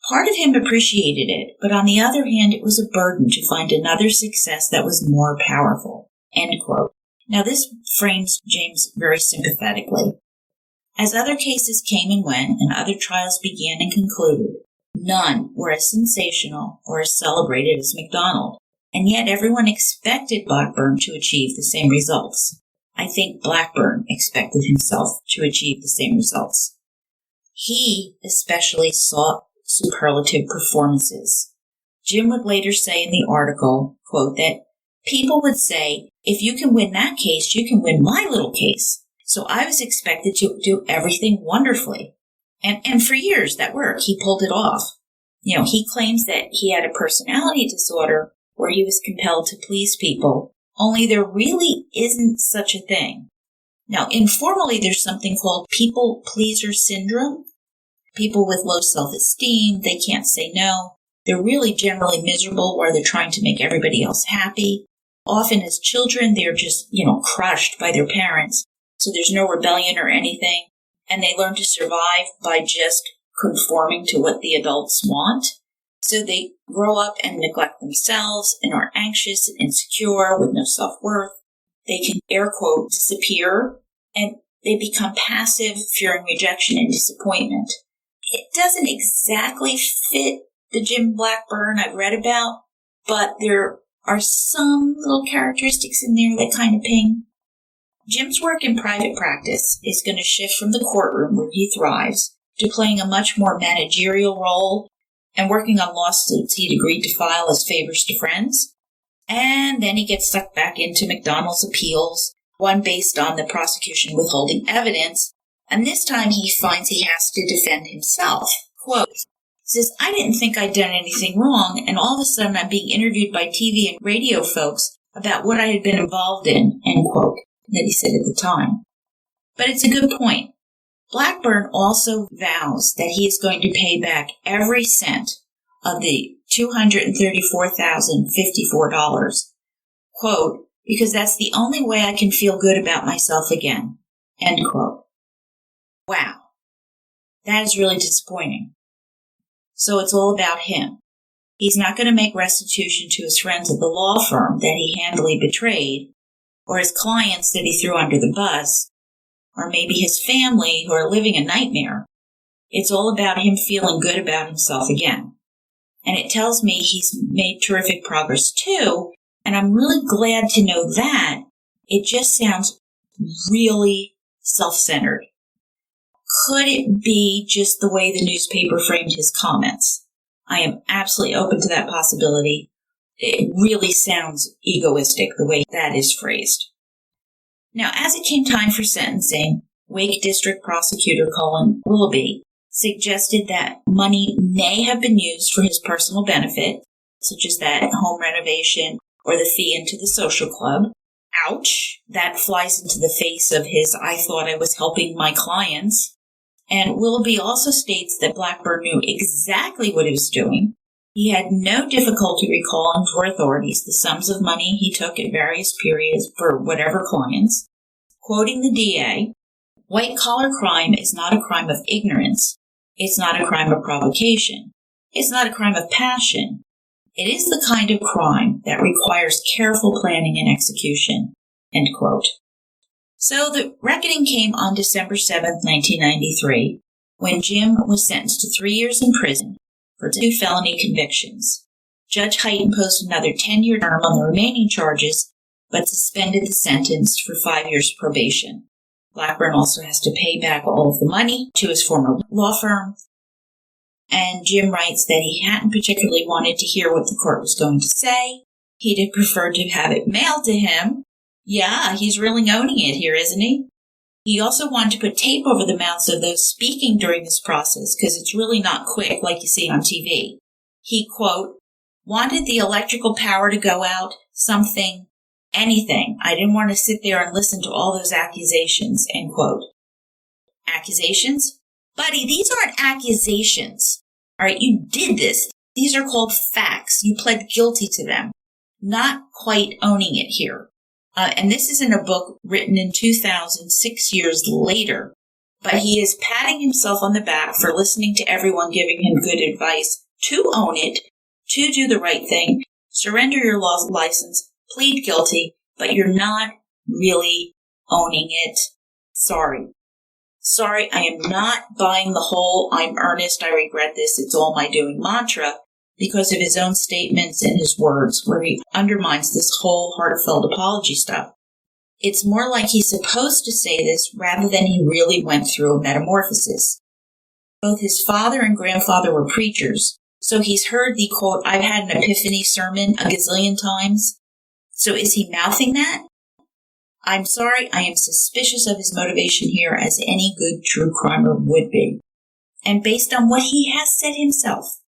Part of him appreciated it, but on the other hand, it was a burden to find another success that was more powerful, end quote. Now, this frames James very sympathetically. As other cases came and went, and other trials began and concluded, none were as sensational or as celebrated as MacDonald, and yet everyone expected Blackburn to achieve the same results. I think Blackburn expected himself to achieve the same results. He especially sought superlative performances. Jim would later say in the article, quote, that people would say, if you can win that case, you can win my little case. So I was expected to do everything wonderfully. And for years that worked. He pulled it off. He claims that he had a personality disorder where he was compelled to please people, only there really isn't such a thing. Now, informally, there's something called people pleaser syndrome. People with low self-esteem, they can't say no. They're really generally miserable where they're trying to make everybody else happy. Often as children, they're just, crushed by their parents. So there's no rebellion or anything. And they learn to survive by just conforming to what the adults want. So they grow up and neglect themselves and are anxious and insecure with no self-worth. They can, air quote, disappear, and they become passive, fearing rejection and disappointment. It doesn't exactly fit the Jim Blackburn I've read about, but there are some little characteristics in there that kind of ping. Jim's work in private practice is going to shift from the courtroom where he thrives to playing a much more managerial role and working on lawsuits he'd agreed to file as favors to friends. And then he gets sucked back into McDonald's appeals, one based on the prosecution withholding evidence, and this time he finds he has to defend himself. Quote, says, I didn't think I'd done anything wrong, and all of a sudden I'm being interviewed by TV and radio folks about what I had been involved in, end quote, that he said at the time. But it's a good point. Blackburn also vows that he is going to pay back every cent of the $234,054, quote, because that's the only way I can feel good about myself again, end quote. Wow. That is really disappointing. So it's all about him. He's not going to make restitution to his friends at the law firm that he handily betrayed, or his clients that he threw under the bus, or maybe his family who are living a nightmare. It's all about him feeling good about himself again. And it tells me he's made terrific progress too, and I'm really glad to know that. It just sounds really self-centered. Could it be just the way the newspaper framed his comments? I am absolutely open to that possibility. It really sounds egoistic the way that is phrased. Now, as it came time for sentencing, Wake District Prosecutor Colin Willoughby suggested that money may have been used for his personal benefit, such as that home renovation or the fee into the social club. Ouch! That flies into the face of his I thought I was helping my clients. And Willoughby also states that Blackburn knew exactly what he was doing. He had no difficulty recalling for authorities the sums of money he took at various periods for whatever clients. Quoting the DA, white-collar crime is not a crime of ignorance. It's not a crime of provocation. It's not a crime of passion. It is the kind of crime that requires careful planning and execution, end quote. So the reckoning came on December 7th, 1993, when Jim was sentenced to 3 years in prison for 2 felony convictions. Judge Height imposed another 10-year term on the remaining charges, but suspended the sentence for 5 years probation. Blackburn also has to pay back all of the money to his former law firm. And Jim writes that he hadn't particularly wanted to hear what the court was going to say. He'd have preferred to have it mailed to him. Yeah, he's really owning it here, isn't he? He also wanted to put tape over the mouths of those speaking during this process because it's really not quick like you see on TV. He, quote, wanted the electrical power to go out, something, anything. I didn't want to sit there and listen to all those accusations, end quote. Accusations? Buddy, these aren't accusations. All right, you did this. These are called facts. You pled guilty to them. Not quite owning it here. And this is in a book written in 2000, 6 years later. But he is patting himself on the back for listening to everyone giving him good advice to own it, to do the right thing, surrender your law license, plead guilty, but you're not really owning it. Sorry, I am not buying the whole I'm earnest, I regret this, it's all my doing mantra because of his own statements and his words where he undermines this whole heartfelt apology stuff. It's more like he's supposed to say this rather than he really went through a metamorphosis. Both his father and grandfather were preachers, so he's heard the quote, I've had an epiphany sermon a gazillion times. So is he mouthing that? I'm sorry, I am suspicious of his motivation here as any good true crimer would be. And based on what he has said himself,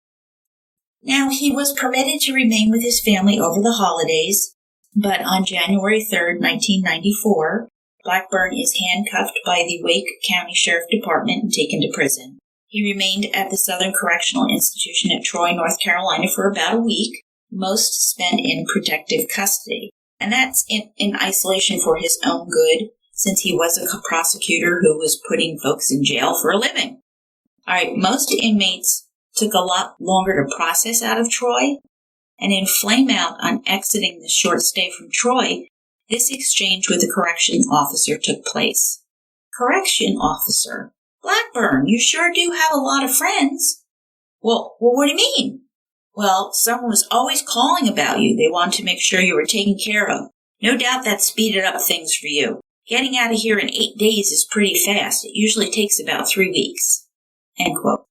Now, he was permitted to remain with his family over the holidays, but on January 3rd, 1994, Blackburn is handcuffed by the Wake County Sheriff Department and taken to prison. He remained at the Southern Correctional Institution at Troy, North Carolina for about a week, most spent in protective custody. And that's in isolation for his own good, since he was a prosecutor who was putting folks in jail for a living. All right, most inmates took a lot longer to process out of Troy, and in flame out on exiting the short stay from Troy, this exchange with the correction officer took place. Correction officer: Blackburn, you sure do have a lot of friends. Well, what do you mean? Well, someone was always calling about you. They wanted to make sure you were taken care of. No doubt that speeded up things for you. Getting out of here in 8 days is pretty fast. It usually takes about 3 weeks. End quote.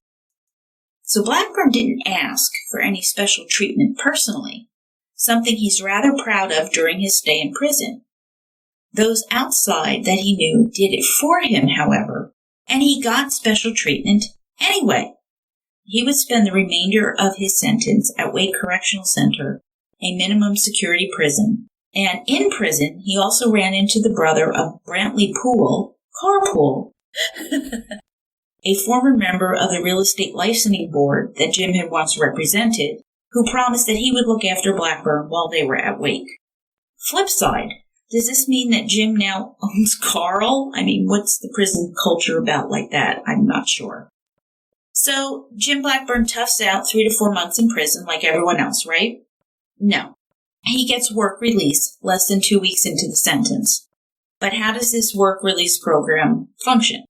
So Blackburn didn't ask for any special treatment personally, something he's rather proud of during his stay in prison. Those outside that he knew did it for him, however, and he got special treatment anyway. He would spend the remainder of his sentence at Wake Correctional Center, a minimum security prison. And in prison, he also ran into the brother of Brantley Poole, Carpool, a former member of the Real Estate Licensing Board that Jim had once represented, who promised that he would look after Blackburn while they were at Wake. Flip side, does this mean that Jim now owns Carl? I mean, what's the prison culture about like that? I'm not sure. So, Jim Blackburn toughs out 3 to 4 months in prison like everyone else, right? No. He gets work release less than 2 weeks into the sentence. But how does this work release program function?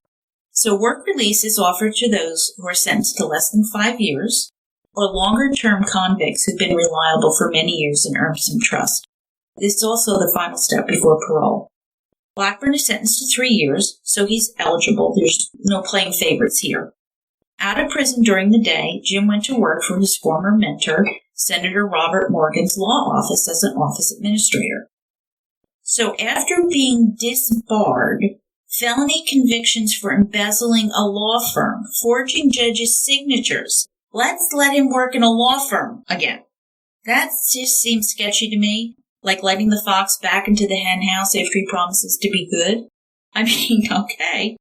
So, work release is offered to those who are sentenced to less than 5 years, or longer-term convicts who've been reliable for many years and earned some trust. This is also the final step before parole. Blackburn is sentenced to 3 years, so he's eligible. There's no playing favorites here. Out of prison during the day, Jim went to work for his former mentor, Senator Robert Morgan's law office as an office administrator. So after being disbarred, felony convictions for embezzling a law firm, forging judges' signatures, let's let him work in a law firm again. That just seems sketchy to me, like letting the fox back into the hen house after he promises to be good. I mean, okay.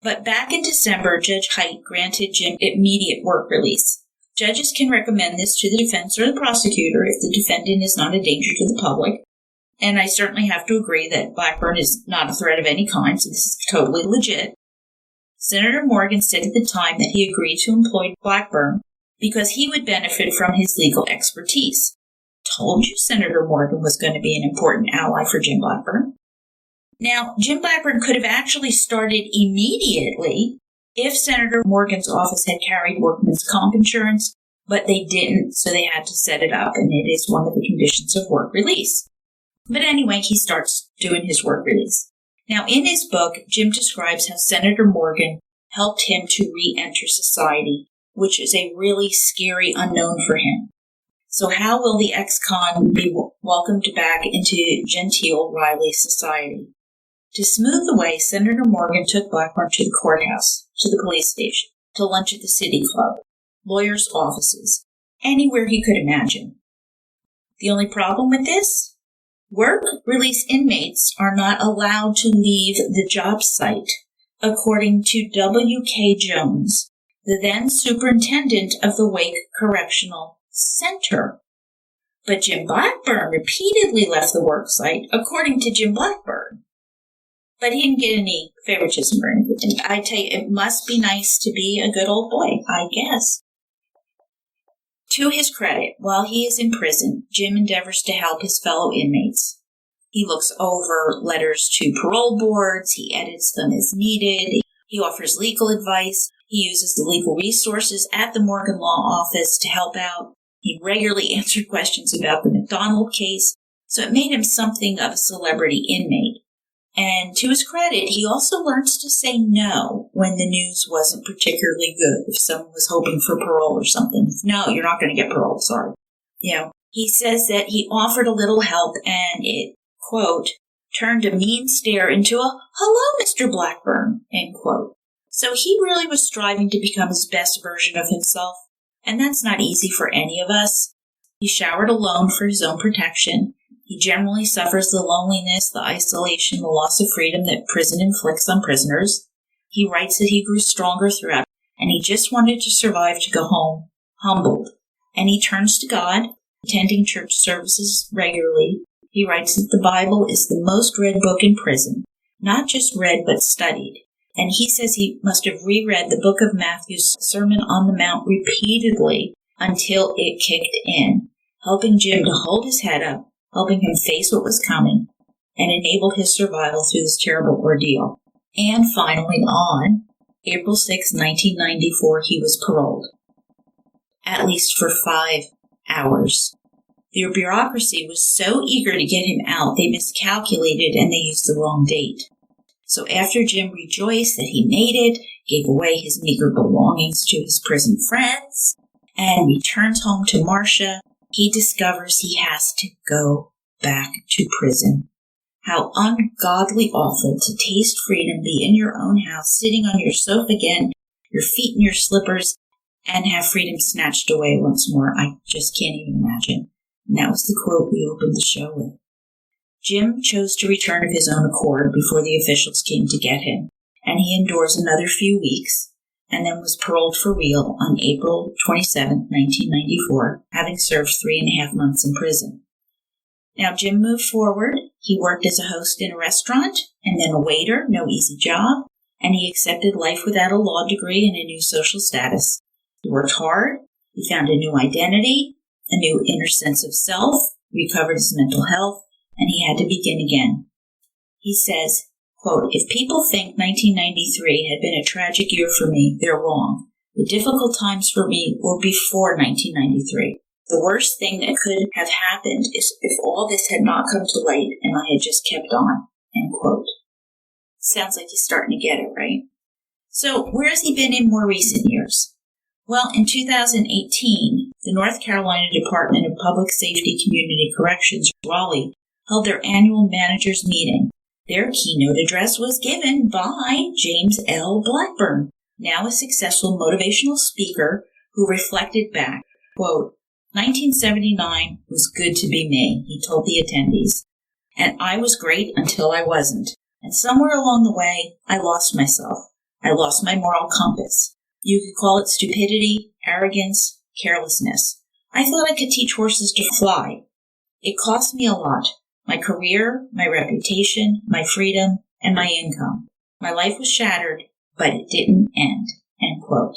But back in December, Judge Hite granted Jim immediate work release. Judges can recommend this to the defense or the prosecutor if the defendant is not a danger to the public. And I certainly have to agree that Blackburn is not a threat of any kind, so this is totally legit. Senator Morgan said at the time that he agreed to employ Blackburn because he would benefit from his legal expertise. Told you Senator Morgan was going to be an important ally for Jim Blackburn. Now, Jim Blackburn could have actually started immediately if Senator Morgan's office had carried workman's comp insurance, but they didn't, so they had to set it up, and it is one of the conditions of work release. But anyway, he starts doing his work release. Now, in his book, Jim describes how Senator Morgan helped him to re-enter society, which is a really scary unknown for him. So how will the ex-con be welcomed back into genteel Riley society? To smooth the way, Senator Morgan took Blackburn to the courthouse, to the police station, to lunch at the city club, lawyers' offices, anywhere he could imagine. The only problem with this? Work release inmates are not allowed to leave the job site, according to W.K. Jones, the then superintendent of the Wake Correctional Center. But Jim Blackburn repeatedly left the work site, according to Jim Blackburn. But he didn't get any favoritism or anything. I tell you, it must be nice to be a good old boy, I guess. To his credit, while he is in prison, Jim endeavors to help his fellow inmates. He looks over letters to parole boards, he edits them as needed, he offers legal advice, he uses the legal resources at the Morgan Law Office to help out. He regularly answered questions about the McDonald case, so it made him something of a celebrity inmate. And to his credit, he also learns to say no when the news wasn't particularly good. If someone was hoping for parole or something, no, you're not going to get parole, sorry. He says that he offered a little help and it, quote, turned a mean stare into a, hello, Mr. Blackburn, end quote. So he really was striving to become his best version of himself. And that's not easy for any of us. He showered alone for his own protection. He generally suffers the loneliness, the isolation, the loss of freedom that prison inflicts on prisoners. He writes that he grew stronger throughout, and he just wanted to survive to go home, humbled. And he turns to God, attending church services regularly. He writes that the Bible is the most read book in prison, not just read but studied. And he says he must have reread the book of Matthew's Sermon on the Mount repeatedly until it kicked in, helping Jim to hold his head up, helping him face what was coming, and enabled his survival through this terrible ordeal. And finally, on April 6, 1994, he was paroled, at least for 5 hours. The bureaucracy was so eager to get him out, they miscalculated and they used the wrong date. So after Jim rejoiced that he made it, gave away his meager belongings to his prison friends, and returns home to Marcia, he discovers he has to go back to prison. How ungodly awful to taste freedom, be in your own house, sitting on your sofa again, your feet in your slippers, and have freedom snatched away once more. I just can't even imagine. And that was the quote we opened the show with. Jim chose to return of his own accord before the officials came to get him, and he endures another few weeks, and then was paroled for real on April 27, 1994, having served 3.5 months in prison. Now, Jim moved forward. He worked as a host in a restaurant, and then a waiter, no easy job, and he accepted life without a law degree and a new social status. He worked hard, he found a new identity, a new inner sense of self, recovered his mental health, and he had to begin again. He says, quote, "If people think 1993 had been a tragic year for me, they're wrong. The difficult times for me were before 1993. The worst thing that could have happened is if all this had not come to light and I had just kept on," end quote. Sounds like he's starting to get it, right? So where has he been in more recent years? Well, in 2018, the North Carolina Department of Public Safety Community Corrections, Raleigh, held their annual managers meeting. Their keynote address was given by James L. Blackburn, now a successful motivational speaker who reflected back, quote, "1979 was good to be me," he told the attendees, "and I was great until I wasn't. And somewhere along the way, I lost myself. I lost my moral compass. You could call it stupidity, arrogance, carelessness. I thought I could teach horses to fly. It cost me a lot. My career, my reputation, my freedom, and my income. My life was shattered, but it didn't end," end quote.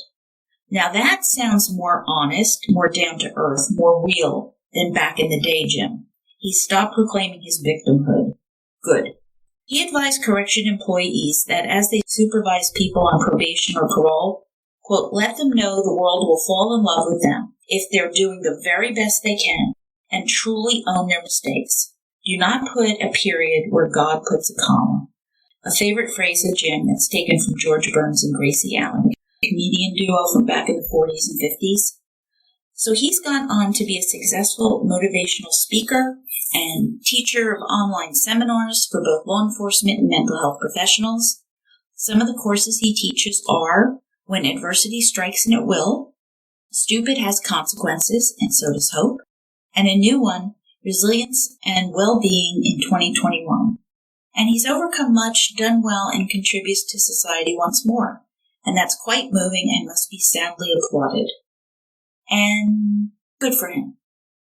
Now that sounds more honest, more down to earth, more real than back in the day, Jim. He stopped proclaiming his victimhood. Good. He advised correction employees that as they supervise people on probation or parole, quote, "let them know the world will fall in love with them if they're doing the very best they can and truly own their mistakes. Do not put a period where God puts a comma." A favorite phrase of Jim that's taken from George Burns and Gracie Allen, a comedian duo from back in the 40s and 50s. So he's gone on to be a successful motivational speaker and teacher of online seminars for both law enforcement and mental health professionals. Some of the courses he teaches are When Adversity Strikes and It Will, Stupid Has Consequences and So Does Hope, and a new one, Resilience and Well-Being in 2021. And he's overcome much, done well, and contributes to society once more. And that's quite moving and must be soundly applauded. And good for him.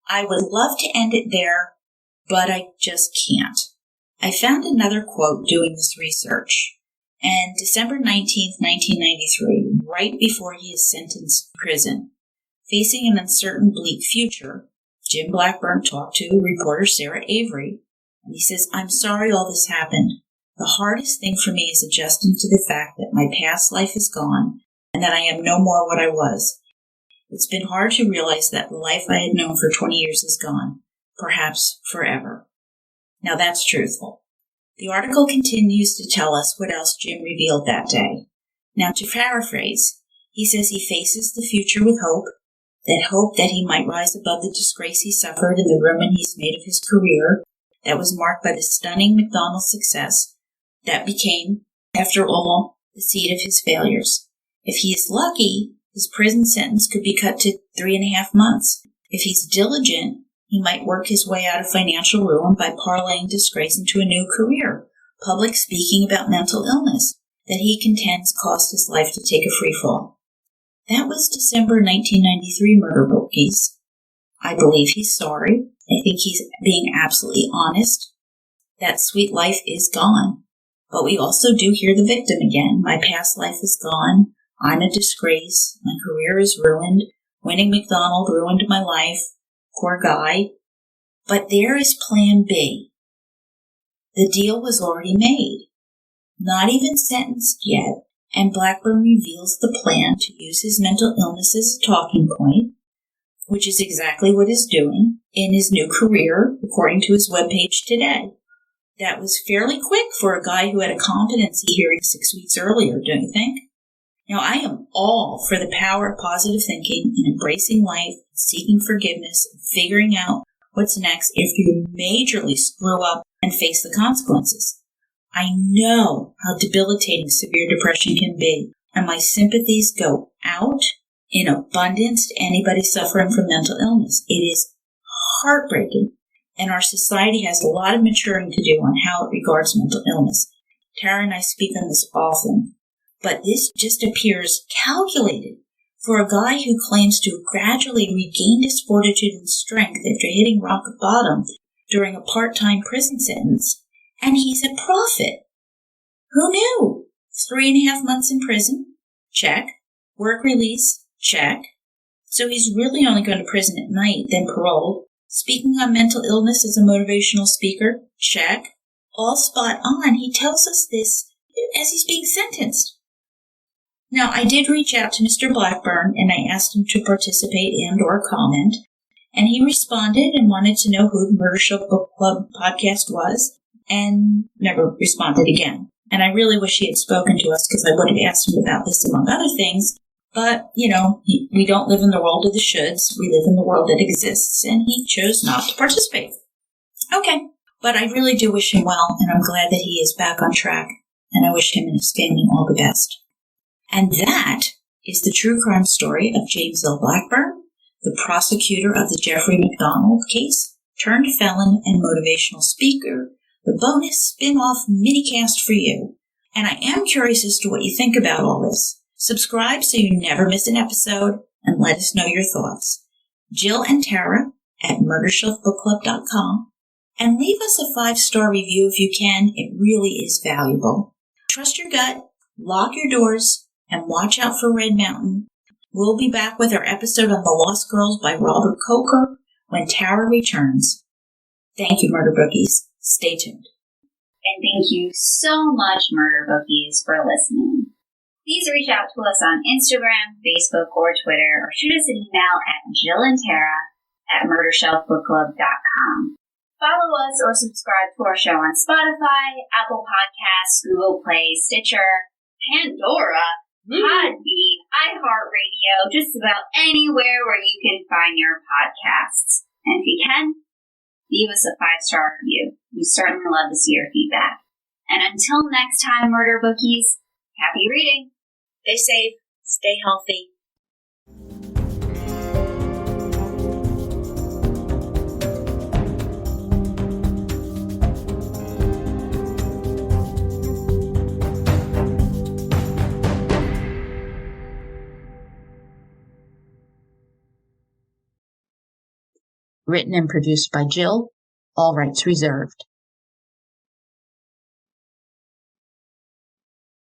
I would love to end it there, but I just can't. I found another quote doing this research. And December 19th, 1993, right before he is sentenced to prison, facing an uncertain, bleak future, Jim Blackburn talked to reporter Sarah Avery, and he says, "I'm sorry all this happened. The hardest thing for me is adjusting to the fact that my past life is gone and that I am no more what I was. It's been hard to realize that the life I had known for 20 years is gone, perhaps forever." Now that's truthful. The article continues to tell us what else Jim revealed that day. Now to paraphrase, he says he faces the future with hope that he might rise above the disgrace he suffered and the ruin he's made of his career that was marked by the stunning McDonald's success that became, after all, the seed of his failures. If he is lucky, his prison sentence could be cut to 3.5 months. If he's diligent, he might work his way out of financial ruin by parlaying disgrace into a new career, public speaking about mental illness that he contends cost his life to take a free fall. That was December 1993, Murder Bookies. I believe he's sorry. I think he's being absolutely honest. That sweet life is gone. But we also do hear the victim again. My past life is gone. I'm a disgrace. My career is ruined. Winning McDonald ruined my life. Poor guy. But there is plan B. The deal was already made. Not even sentenced yet, and Blackburn reveals the plan to use his mental illness as a talking point, which is exactly what he's doing in his new career, according to his webpage today. That was fairly quick for a guy who had a competency hearing 6 weeks earlier, don't you think? Now, I am all for the power of positive thinking and embracing life, seeking forgiveness, and figuring out what's next if you majorly screw up and face the consequences. I know how debilitating severe depression can be, and my sympathies go out in abundance to anybody suffering from mental illness. It is heartbreaking, and our society has a lot of maturing to do on how it regards mental illness. Tara and I speak on this often, but this just appears calculated for a guy who claims to have gradually regained his fortitude and strength after hitting rock bottom during a part-time prison sentence, and he's a prophet. Who knew? 3.5 months in prison? Check. Work release? Check. So he's really only going to prison at night, then paroled. Speaking on mental illness as a motivational speaker? Check. All spot on. He tells us this as he's being sentenced. Now, I did reach out to Mr. Blackburn, and I asked him to participate and or comment, and he responded and wanted to know who the Murder Show Book Club podcast was, and never responded again. And I really wish he had spoken to us, because I would have asked him about this, among other things. But, we don't live in the world of the shoulds. We live in the world that exists, and he chose not to participate. Okay. But I really do wish him well, and I'm glad that he is back on track, and I wish him and his family all the best. And that is the true crime story of James L. Blackburn, the prosecutor of the Jeffrey McDonald case, turned felon and motivational speaker, the bonus spin-off minicast for you. And I am curious as to what you think about all this. Subscribe so you never miss an episode, and let us know your thoughts. Jill and Tara at murdershelfbookclub.com, and leave us a 5-star review if you can. It really is valuable. Trust your gut, lock your doors, and watch out for Red Mountain. We'll be back with our episode on The Lost Girls by Robert Coker when Tara returns. Thank you, Murder Bookies. Stay tuned. And thank you so much, Murder Bookies, for listening. Please reach out to us on Instagram, Facebook, or Twitter, or shoot us an email at jillandtara@murdershelfbookclub.com. Follow us or subscribe to our show on Spotify, Apple Podcasts, Google Play, Stitcher, Pandora, Podbean, iHeartRadio, just about anywhere where you can find your podcasts. And if you can, leave us a 5-star review. We certainly love to see your feedback. And until next time, Murder Bookies, happy reading. Stay safe. Stay healthy. Written and produced by Jill. All rights reserved.